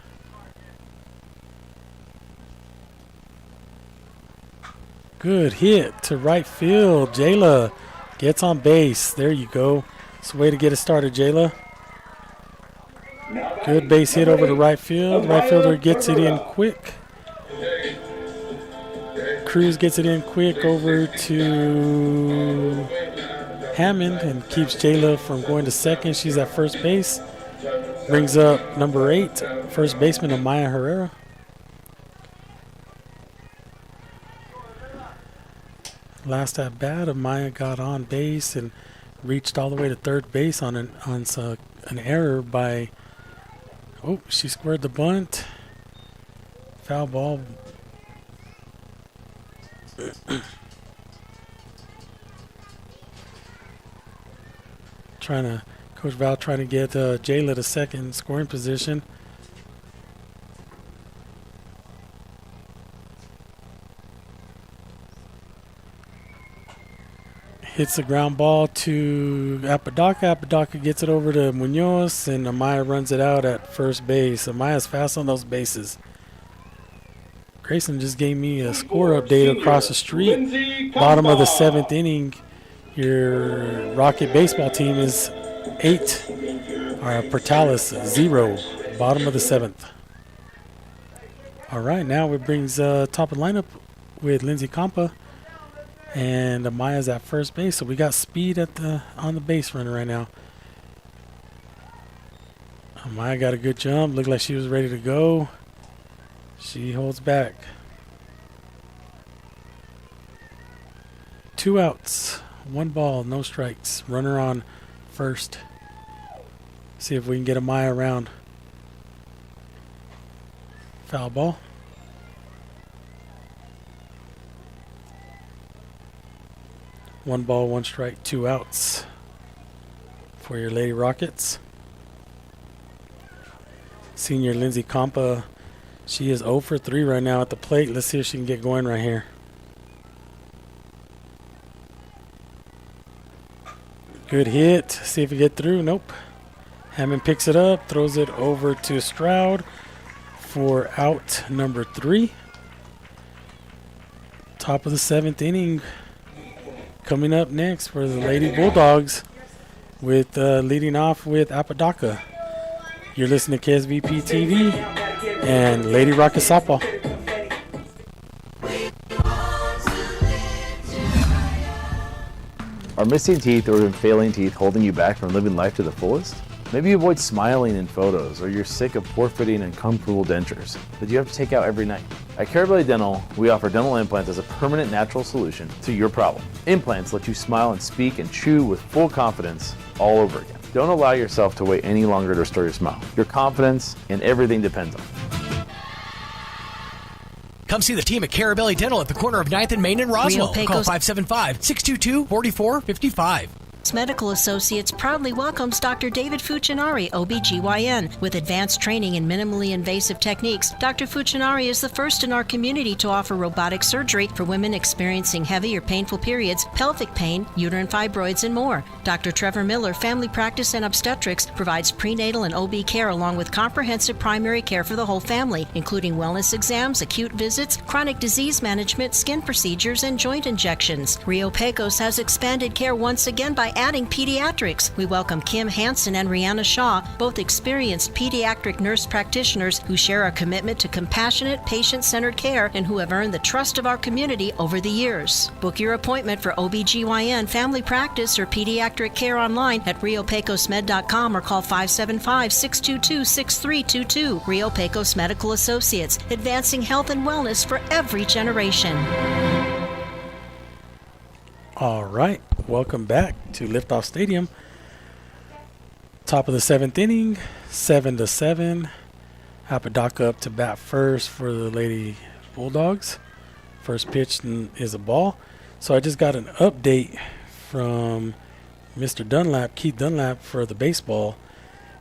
Good hit to right field. Jayla gets on base. There you go. It's a way to get it started, Jayla. Good base hit over to right field. Right fielder gets it in quick. Cruz gets it in quick over to Hammond and keeps Jayla from going to second. She's at first base. Brings up number 8, first baseman Amaya Herrera. Last at bat, Amaya got on base and reached all the way to third base on an error by. Oh, she squared the bunt. Foul ball. Coach Val trying to get Jayla to second scoring position. Hits the ground ball to Apodaca. Apodaca gets it over to Munoz, and Amaya runs it out at first base. Amaya's fast on those bases. Grayson just gave me a score update across the street. Bottom of the 7th inning. Your Rocket baseball team is 8. Portales 0. Bottom of the 7th. All right, now it brings top of the lineup with Lindsay Campa. And Amaya's at first base, so we got speed on the base runner right now. Amaya got a good jump. Looked like she was ready to go. She holds back. 2 outs, 1 ball, no strikes. Runner on first. See if we can get Amaya around. Foul ball. 1 ball, 1 strike, 2 outs for your Lady Rockets. Senior Lindsay Campa, she is 0 for 3 right now at the plate. Let's see if she can get going right here. Good hit. See if we get through. Nope. Hammond picks it up, throws it over to Stroud for out number 3. Top of the 7th inning. Coming up next for the Lady Bulldogs with leading off with Apodaca. You're listening to KSVP TV and Lady Rocket Softball. Are missing teeth or failing teeth holding you back from living life to the fullest? Maybe you avoid smiling in photos, or you're sick of poor-fitting and uncomfortable dentures that you have to take out every night. At Carabelli Dental, we offer dental implants as a permanent natural solution to your problem. Implants let you smile and speak and chew with full confidence all over again. Don't allow yourself to wait any longer to restore your smile. Your confidence and everything depends on it. Come see the team at Carabelli Dental at the corner of 9th and Main in Roswell. Call 575-622-4455. Medical Associates proudly welcomes Dr. David Fucinari, OBGYN. With advanced training in minimally invasive techniques, Dr. Fucinari is the first in our community to offer robotic surgery for women experiencing heavy or painful periods, pelvic pain, uterine fibroids, and more. Dr. Trevor Miller, Family Practice and Obstetrics, provides prenatal and OB care along with comprehensive primary care for the whole family, including wellness exams, acute visits, chronic disease management, skin procedures, and joint injections. Rio Pecos has expanded care once again by adding pediatrics. We welcome Kim Hansen and Rihanna Shaw, both experienced pediatric nurse practitioners who share our commitment to compassionate, patient-centered care and who have earned the trust of our community over the years. Book your appointment for OBGYN, family practice, or pediatric care online at riopecosmed.com or call 575-622-6322. Rio Pecos Medical Associates, advancing health and wellness for every generation. All right, welcome back to Liftoff Stadium. Top of the 7th inning, 7-7. Apodaca up to bat first for the Lady Bulldogs. First pitch is a ball. So I just got an update from Mr. Dunlap, Keith Dunlap, for the baseball.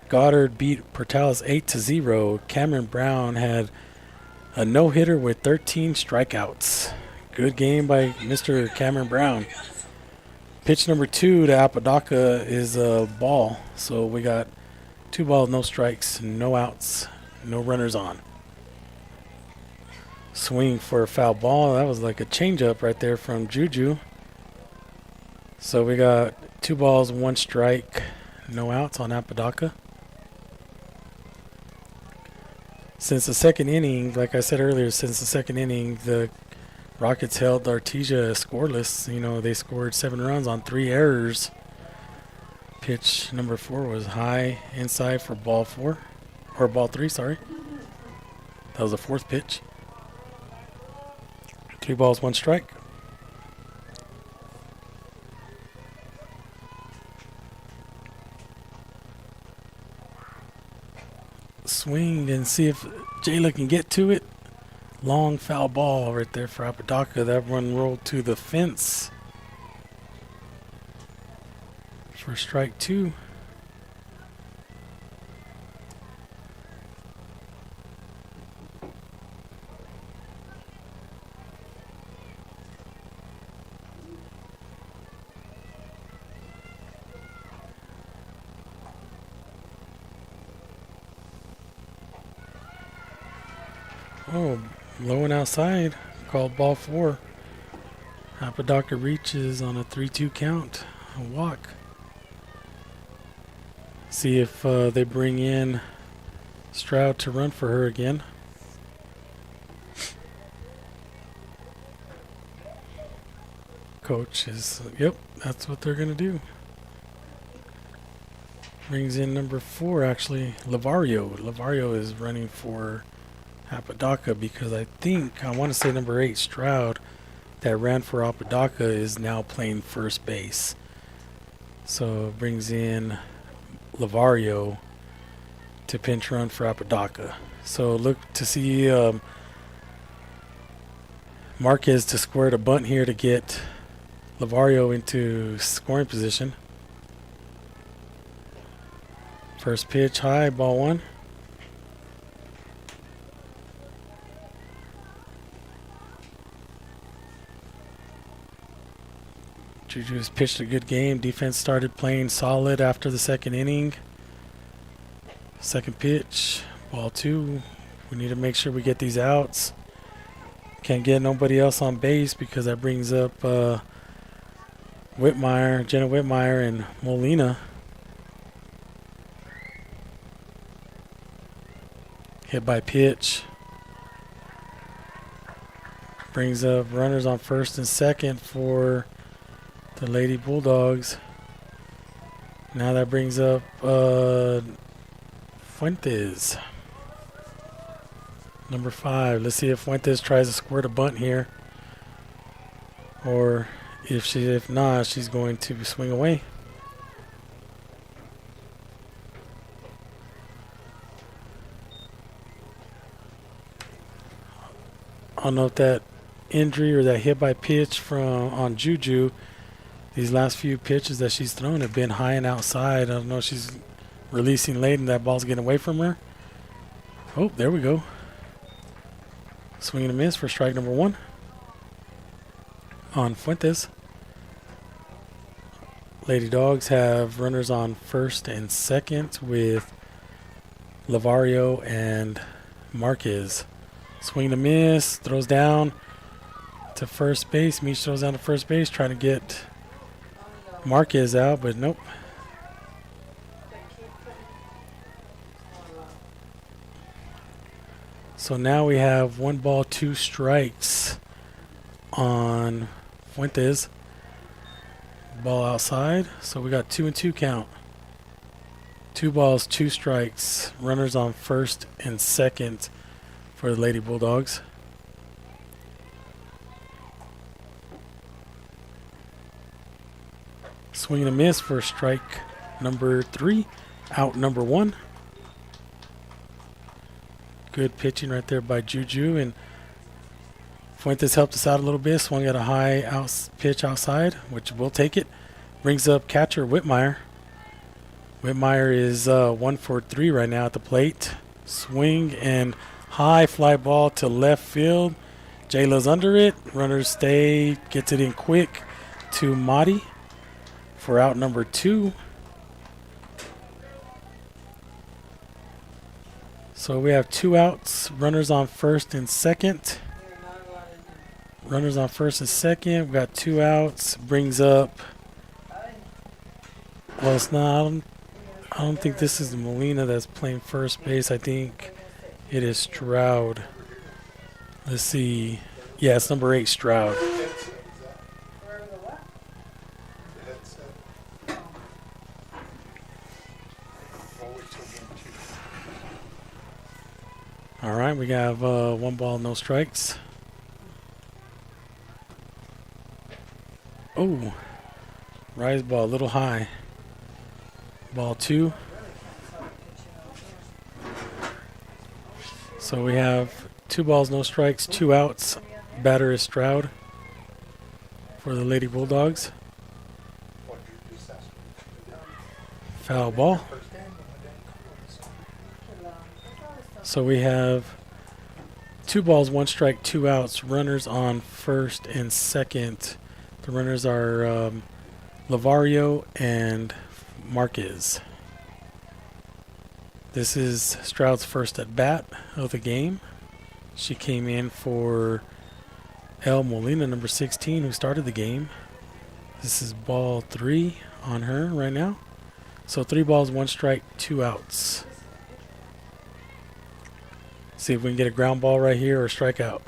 Goddard beat Portales 8-0. Cameron Brown had a no-hitter with 13 strikeouts. Good game by Mr. Cameron Brown. Pitch number 2 to Apodaca is a ball. So we got 2 balls, no strikes, no outs, no runners on. Swing for a foul ball. That was like a changeup right there from Juju. So we got 2 balls, 1 strike, no outs on Apodaca. Since the second inning, like I said earlier, since the second inning, the Rockets held Artesia scoreless. You know, they scored 7 runs on 3 errors. Pitch number 4 was high inside for ball 3, sorry. That was the 4th pitch. 3 balls, 1 strike. Swing and see if Jayla can get to it. Long foul ball right there for Apodaca. That one rolled to the fence for strike 2. Oh, low and outside, called ball 4. Apodaca reaches on a 3-2 count, a walk. See if they bring in Stroud to run for her again. Coach is, yep, that's what they're going to do. Brings in number 4, actually, Lavario. Lavario is running for Apodaca because I want to say number 8, Stroud, that ran for Apodaca is now playing first base. So brings in Lavario to pinch run for Apodaca. So look to see Marquez to square the bunt here to get Lavario into scoring position. First pitch high, ball 1. Juju's pitched a good game. Defense started playing solid after the second inning. Second pitch, ball 2. We need to make sure we get these outs. Can't get nobody else on base because that brings up Jenna Whitmire and Molina. Hit by pitch. Brings up runners on first and second for the Lady Bulldogs. Now that brings up Fuentes. Number 5. Let's see if Fuentes tries to squirt a bunt here. Or if not, she's going to swing away. I don't know if that injury or that hit by pitch on Juju, these last few pitches that she's thrown have been high and outside. I don't know if she's releasing late and that ball's getting away from her. Oh, there we go. Swing and a miss for strike number 1 on Fuentes. Lady Dogs have runners on first and second with Lavario and Marquez. Swing and a miss, throws down to first base. Meach throws down to first base, trying to get Marquez out, but nope. So now we have 1 ball, 2 strikes on Fuentes. Ball outside, so we got 2-2 count. 2 balls, 2 strikes. Runners on first and second for the Lady Bulldogs. Swing and a miss for strike number 3. Out number 1. Good pitching right there by Juju, and Fuentes helped us out a little bit. Swung at a high pitch outside, which we'll take it. Brings up catcher Whitmire. Whitmire is 1 for 3 right now at the plate. Swing and High fly ball to left field. Jayla's under it. Runners stay. Gets it in quick to Madi for out number 2. So we have 2 outs. Runners on first and second. Runners on first and second. We got 2 outs. Brings up. Well, it's not. I don't think this is Molina that's playing first base. I think it is Stroud. Let's see. Yeah, it's number 8, Stroud. All right, we have 1 ball, no strikes. Oh, rise ball a little high. Ball 2. So we have 2 balls, no strikes, 2 outs. Batter is Stroud for the Lady Bulldogs. Foul ball. So we have 2 balls, 1 strike, 2 outs. Runners on first and second. The runners are Lavario and Marquez. This is Stroud's first at bat of the game. She came in for El Molina, number 16, who started the game. This is ball 3 on her right now. So 3 balls, 1 strike, 2 outs. See if we can get a ground ball right here or a strikeout.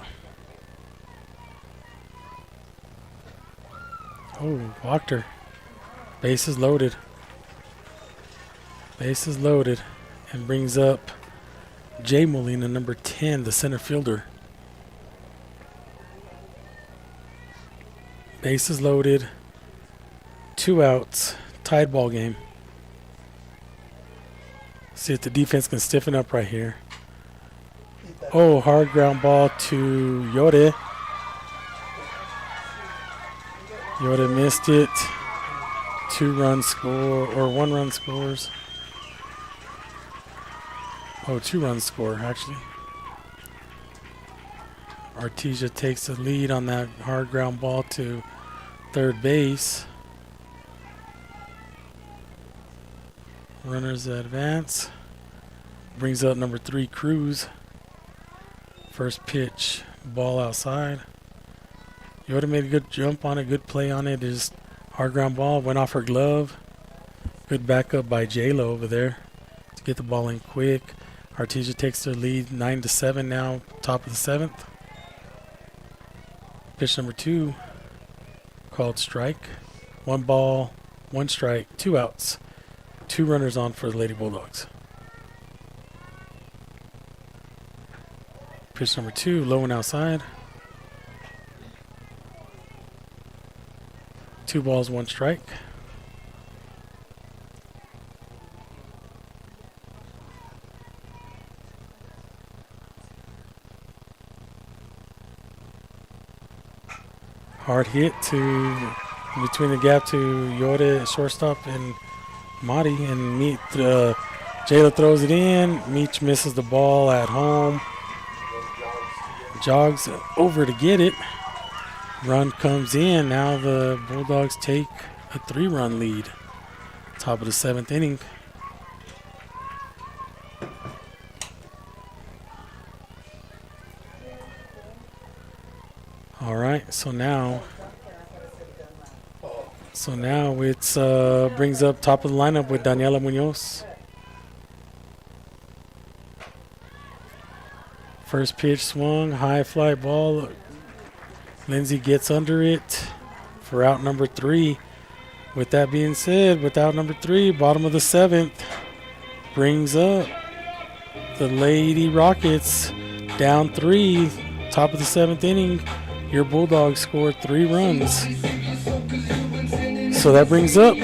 Oh, walked her. Bases loaded. Bases loaded. And brings up Jay Molina, number 10, the center fielder. Bases loaded. 2 outs. Tied ball game. See if the defense can stiffen up right here. Oh, hard ground ball to Yode. Yode missed it. 2-run score, or 1-run scores. Oh, 2-run score, actually. Artesia takes the lead on that hard ground ball to third base. Runners advance. Brings up number 3, Cruz. First pitch, ball outside. Yoda made a good jump on it, good play on it. Just hard ground ball, went off her glove. Good backup by J-Lo over there to get the ball in quick. Artesia takes their lead 9-7 now, top of the 7th. Pitch number 2, called strike. 1 ball, 1 strike, 2 outs. 2 runners on for the Lady Bulldogs. Pitch number 2, low and outside. 2 balls, 1 strike. Hard hit to between the gap to Yode, shortstop, and Madi, and Jayla throws it in. Meach misses the ball at home. Jogs over to get it. Run comes in. Now the Bulldogs take a 3-run lead. Top of the 7th inning. All right, so now it's brings up top of the lineup with Daniela Munoz. First pitch swung, high fly ball. Lindsay gets under it for out number 3. With that being said, with out number 3, bottom of the 7th, brings up the Lady Rockets down 3, top of the 7th inning. Your Bulldogs scored 3 runs. So that brings up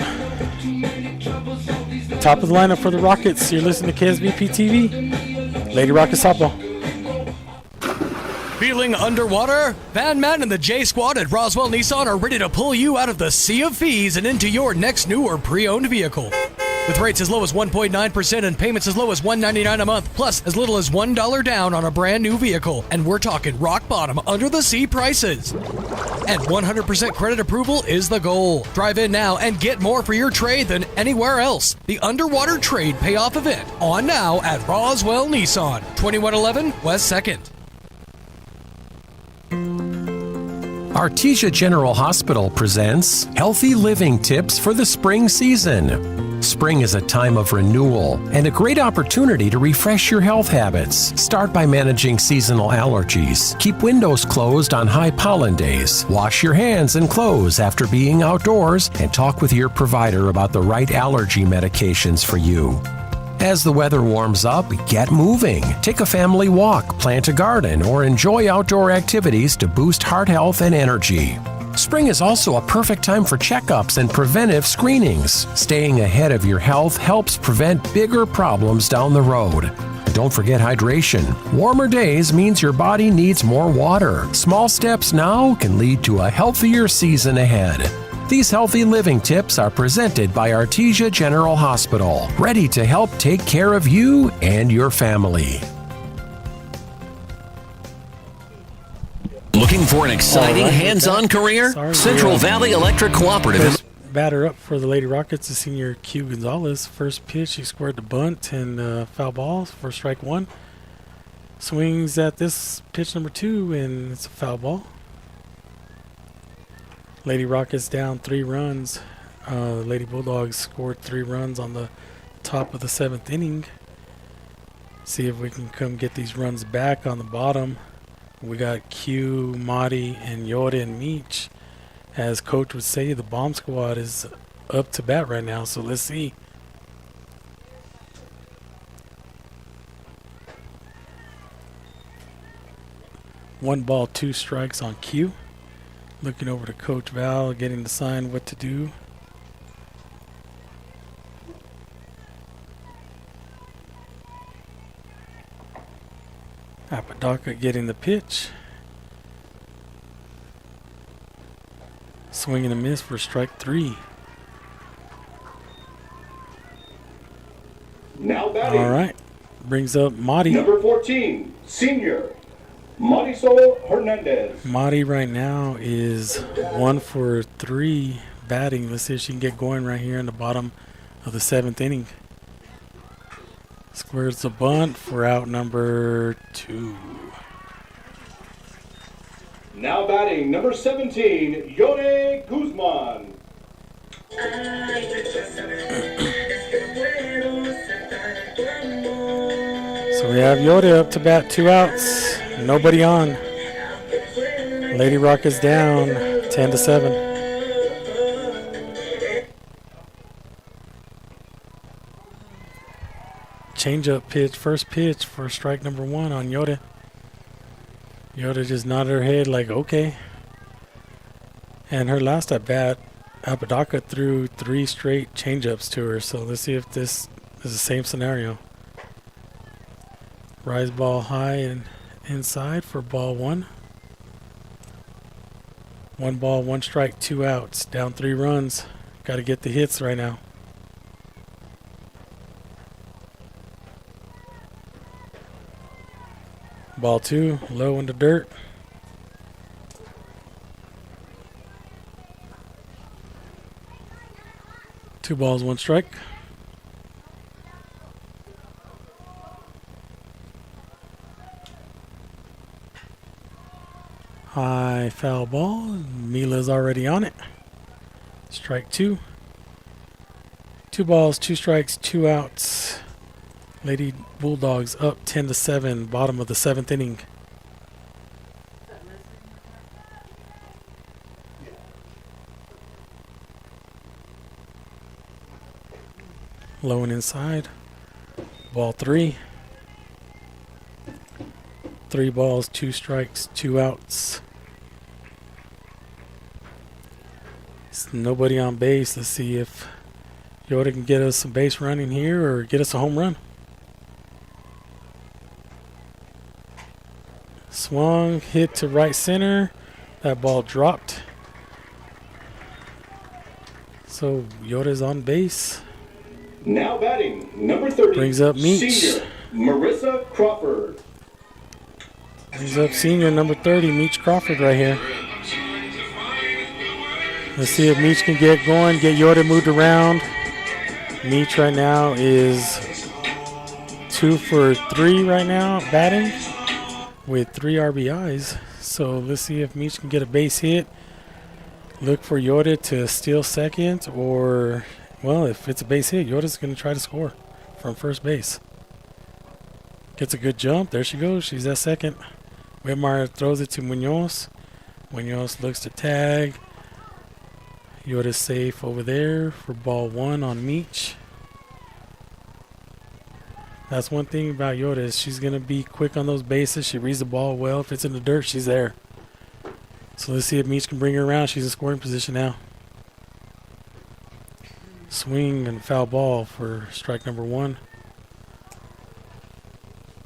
top of the lineup for the Rockets. You're listening to KSBP TV. Lady Rockets softball. Feeling underwater? Van Man and the J Squad at Roswell Nissan are ready to pull you out of the sea of fees and into your next new or pre-owned vehicle. With rates as low as 1.9% and payments as low as $199 a month, plus as little as $1 down on a brand new vehicle. And we're talking rock bottom, under the sea prices. And 100% credit approval is the goal. Drive in now and get more for your trade than anywhere else. The Underwater Trade Payoff Event, on now at Roswell Nissan, 2111 West 2nd. Artesia General Hospital presents Healthy Living Tips for the Spring Season. Spring is a time of renewal and a great opportunity to refresh your health habits. Start by managing seasonal allergies. Keep windows closed on high pollen days. Wash your hands and clothes after being outdoors, and talk with your provider about the right allergy medications for you. As the weather warms up, get moving. Take a family walk, plant a garden, or enjoy outdoor activities to boost heart health and energy. Spring is also a perfect time for checkups and preventive screenings. Staying ahead of your health helps prevent bigger problems down the road. And don't forget hydration. Warmer days means your body needs more water. Small steps now can lead to a healthier season ahead. These healthy living tips are presented by Artesia General Hospital, ready to help take care of you and your family. Looking for an exciting hands-on career? Central Valley Electric Cooperative is... Batter up for the Lady Rockets is senior Q Gonzalez. First pitch, he scored the bunt and foul ball for strike one. Swings at this pitch number 2, and it's a foul ball. Lady Rockets down 3 runs. Lady Bulldogs scored 3 runs on the top of the 7th inning. See if we can come get these runs back on the bottom. We got Q, Madi, and Yoda and Meech. As coach would say, the bomb squad is up to bat right now, so let's see. One ball, 2 strikes on Q. Looking over to Coach Val, getting the sign what to do. Apodaca getting the pitch. Swing and a miss for strike 3. Now batting. All right. Brings up Madi. Number 14, senior, Marisol Hernandez. Madi right now is 1 for 3 batting. Let's see if she can get going right here in the bottom of the 7th inning. Squares the bunt for out number 2. Now batting, number 17, Yone Guzman. So we have Yoda up to bat, 2 outs, nobody on. Lady Rockets down 10-7. Change-up pitch, first pitch for strike number 1 on Yoda. Yoda just nodded her head like, okay. And her last at bat, Apodaca threw 3 straight change-ups to her. So let's see if this is the same scenario. Rise ball high and inside for ball 1. 1 ball, 1 strike, 2 outs. Down 3 runs. Got to get the hits right now. Ball 2, low in the dirt. Two balls, 1 strike. High foul ball. Mila's already on it. Strike 2. 2 balls, 2 strikes, 2 outs. Lady Bulldogs up 10-7, bottom of the 7th inning. Low and inside. Ball 3. 3 balls, 2 strikes, 2 outs. It's nobody on base. Let's see if Yoda can get us some base running here or get us a home run. Swung, hit to right center. That ball dropped. So Yoda's on base. Now batting, number 30. Brings up Meach. Senior, Marissa Crawford. Brings up senior number 30, Meach Crawford right here. Let's see if Meach can get going, get Yoda moved around. Meach right now is 2 for 3 right now, batting with 3 RBIs. So let's see if Meach can get a base hit. Look for Yoda to steal second, or, well, if it's a base hit, Yoda's going to try to score from first base. Gets a good jump. There she goes. She's at second. Whitmire throws it to Munoz. Munoz looks to tag. Yoda's safe over there for ball 1 on Meach. That's one thing about Yoda is she's going to be quick on those bases. She reads the ball well. If it's in the dirt, she's there. So let's see if Meach can bring her around. She's in scoring position now. Swing and foul ball for strike number 1.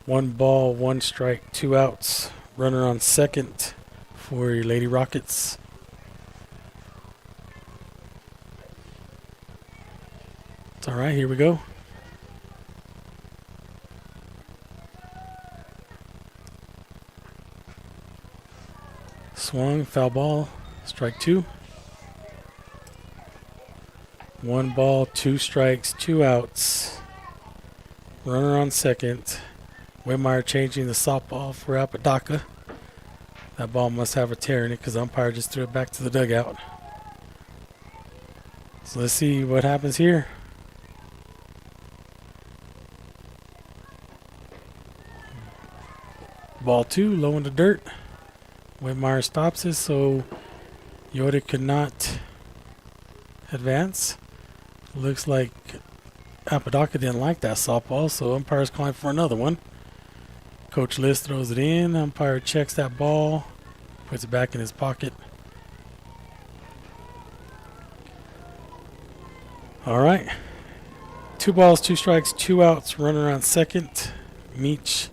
1 ball, 1 strike, 2 outs. Runner on second for your Lady Rockets. It's all right, here we go. Swung, foul ball, strike 2. 1 ball, 2 strikes, 2 outs. Runner on second. Whitmire changing the softball for Apodaca. That ball must have a tear in it because the umpire just threw it back to the dugout. So let's see what happens here. Ball 2, low in the dirt. Whitmire stops it, so Yoda could not advance. Looks like Apodaca didn't like that softball, so umpire's calling for another one. Coach List throws it in. Umpire checks that ball, puts it back in his pocket. All right. 2 balls, 2 strikes, 2 outs. Runner on second. Meach.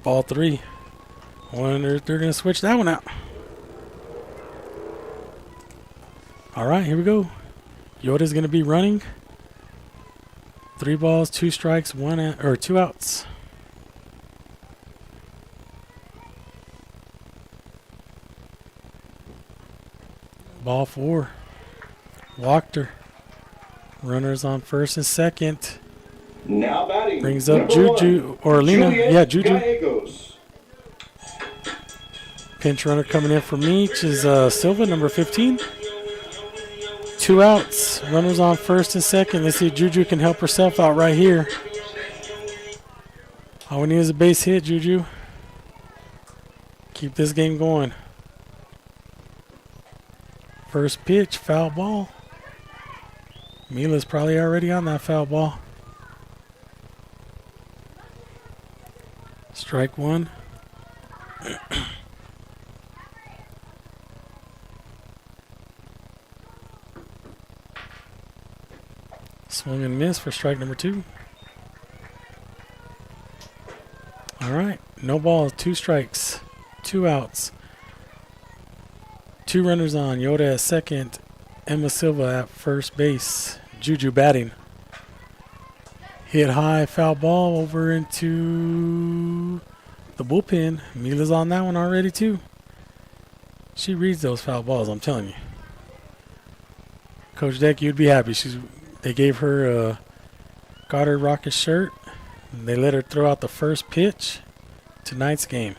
Ball 3. Wonder if they're going to switch that one out. All right, here we go. Yoda's going to be running. 3 balls, 2 strikes, 2 outs. Ball 4. Walked her. Runners on first and second. Now batting. Brings up number Juju 1, or Lena. Juliet Yeah, Juju. Gallegos. Pinch runner coming in for Meach is Silva, number 15. 2 outs. Runners on first and second. Let's see if Juju can help herself out right here. All we need is a base hit, Juju. Keep this game going. First pitch, foul ball. Mila's probably already on that foul ball. Strike 1. Swing and miss for strike number 2. All right, no balls, 2 strikes, 2 outs. 2 runners on. Yoda at second. Emma Silva at first base. Juju batting. Hit high, foul ball over into the bullpen. Mila's on that one already too. She reads those foul balls, I'm telling you. Coach Deck, you'd be happy. They gave her a Goddard Rocket shirt. And they let her throw out the first pitch tonight's game.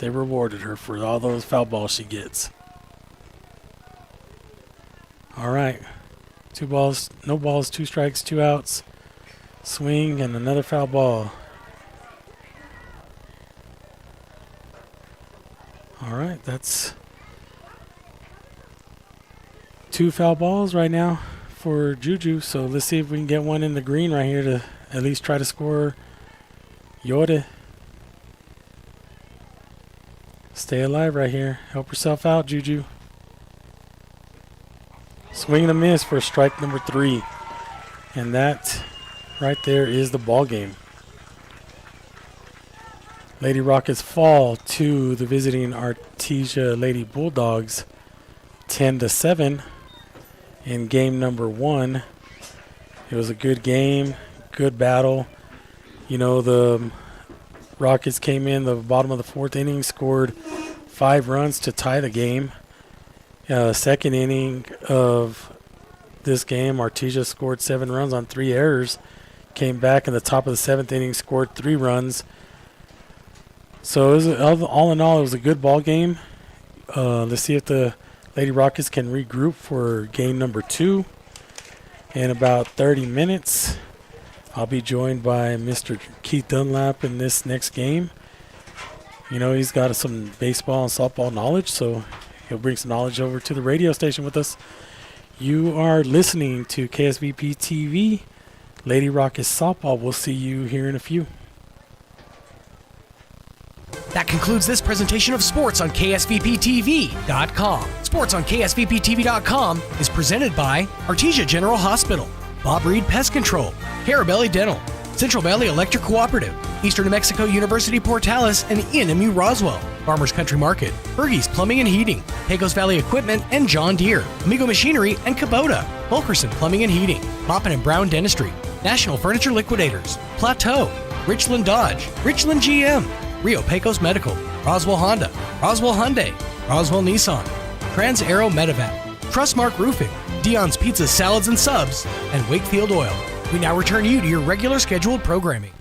They rewarded her for all those foul balls she gets. All right. 2 balls, no balls, 2 strikes, 2 outs. Swing and another foul ball. All right, that's 2 foul balls right now for Juju. So let's see if we can get one in the green right here to at least try to score Yoda. Stay alive right here. Help yourself out, Juju. Swing and a miss for strike number 3. And that right there is the ball game. Lady Rockets fall to the visiting Artesia Lady Bulldogs 10-7 in game number 1. It was a good game, good battle. You know, the Rockets came in the bottom of the 4th inning, scored 5 runs to tie the game. Second inning of this game, Artesia scored 7 runs on 3 errors. Came back in the top of the 7th inning, scored 3 runs. So it was, all in all, it was a good ball game. Let's see if the Lady Rockets can regroup for game number 2. In about 30 minutes, I'll be joined by Mr. Keith Dunlap in this next game. You know, he's got some baseball and softball knowledge, so he'll bring some knowledge over to the radio station with us. You are listening to KSVP TV, Lady Rockets Softball. We'll see you here in a few. That concludes this presentation of Sports on KSVPTV.com. Sports on KSVPTV.com is presented by Artesia General Hospital, Bob Reed Pest Control, Carabelli Dental, Central Valley Electric Cooperative, Eastern New Mexico University Portales and ENMU Roswell, Farmers Country Market, Bergey's Plumbing and Heating, Pecos Valley Equipment and John Deere, Amigo Machinery and Kubota, Fulkerson Plumbing and Heating, Maupin and Brown Dentistry, National Furniture Liquidators, Plateau, Richland Dodge, Richland GM, Rio Pecos Medical, Roswell Honda, Roswell Hyundai, Roswell Nissan, Trans Aero Medevac, Trustmark Roofing, Dion's Pizza Salads and Subs, and Wakefield Oil. We now return you to your regular scheduled programming.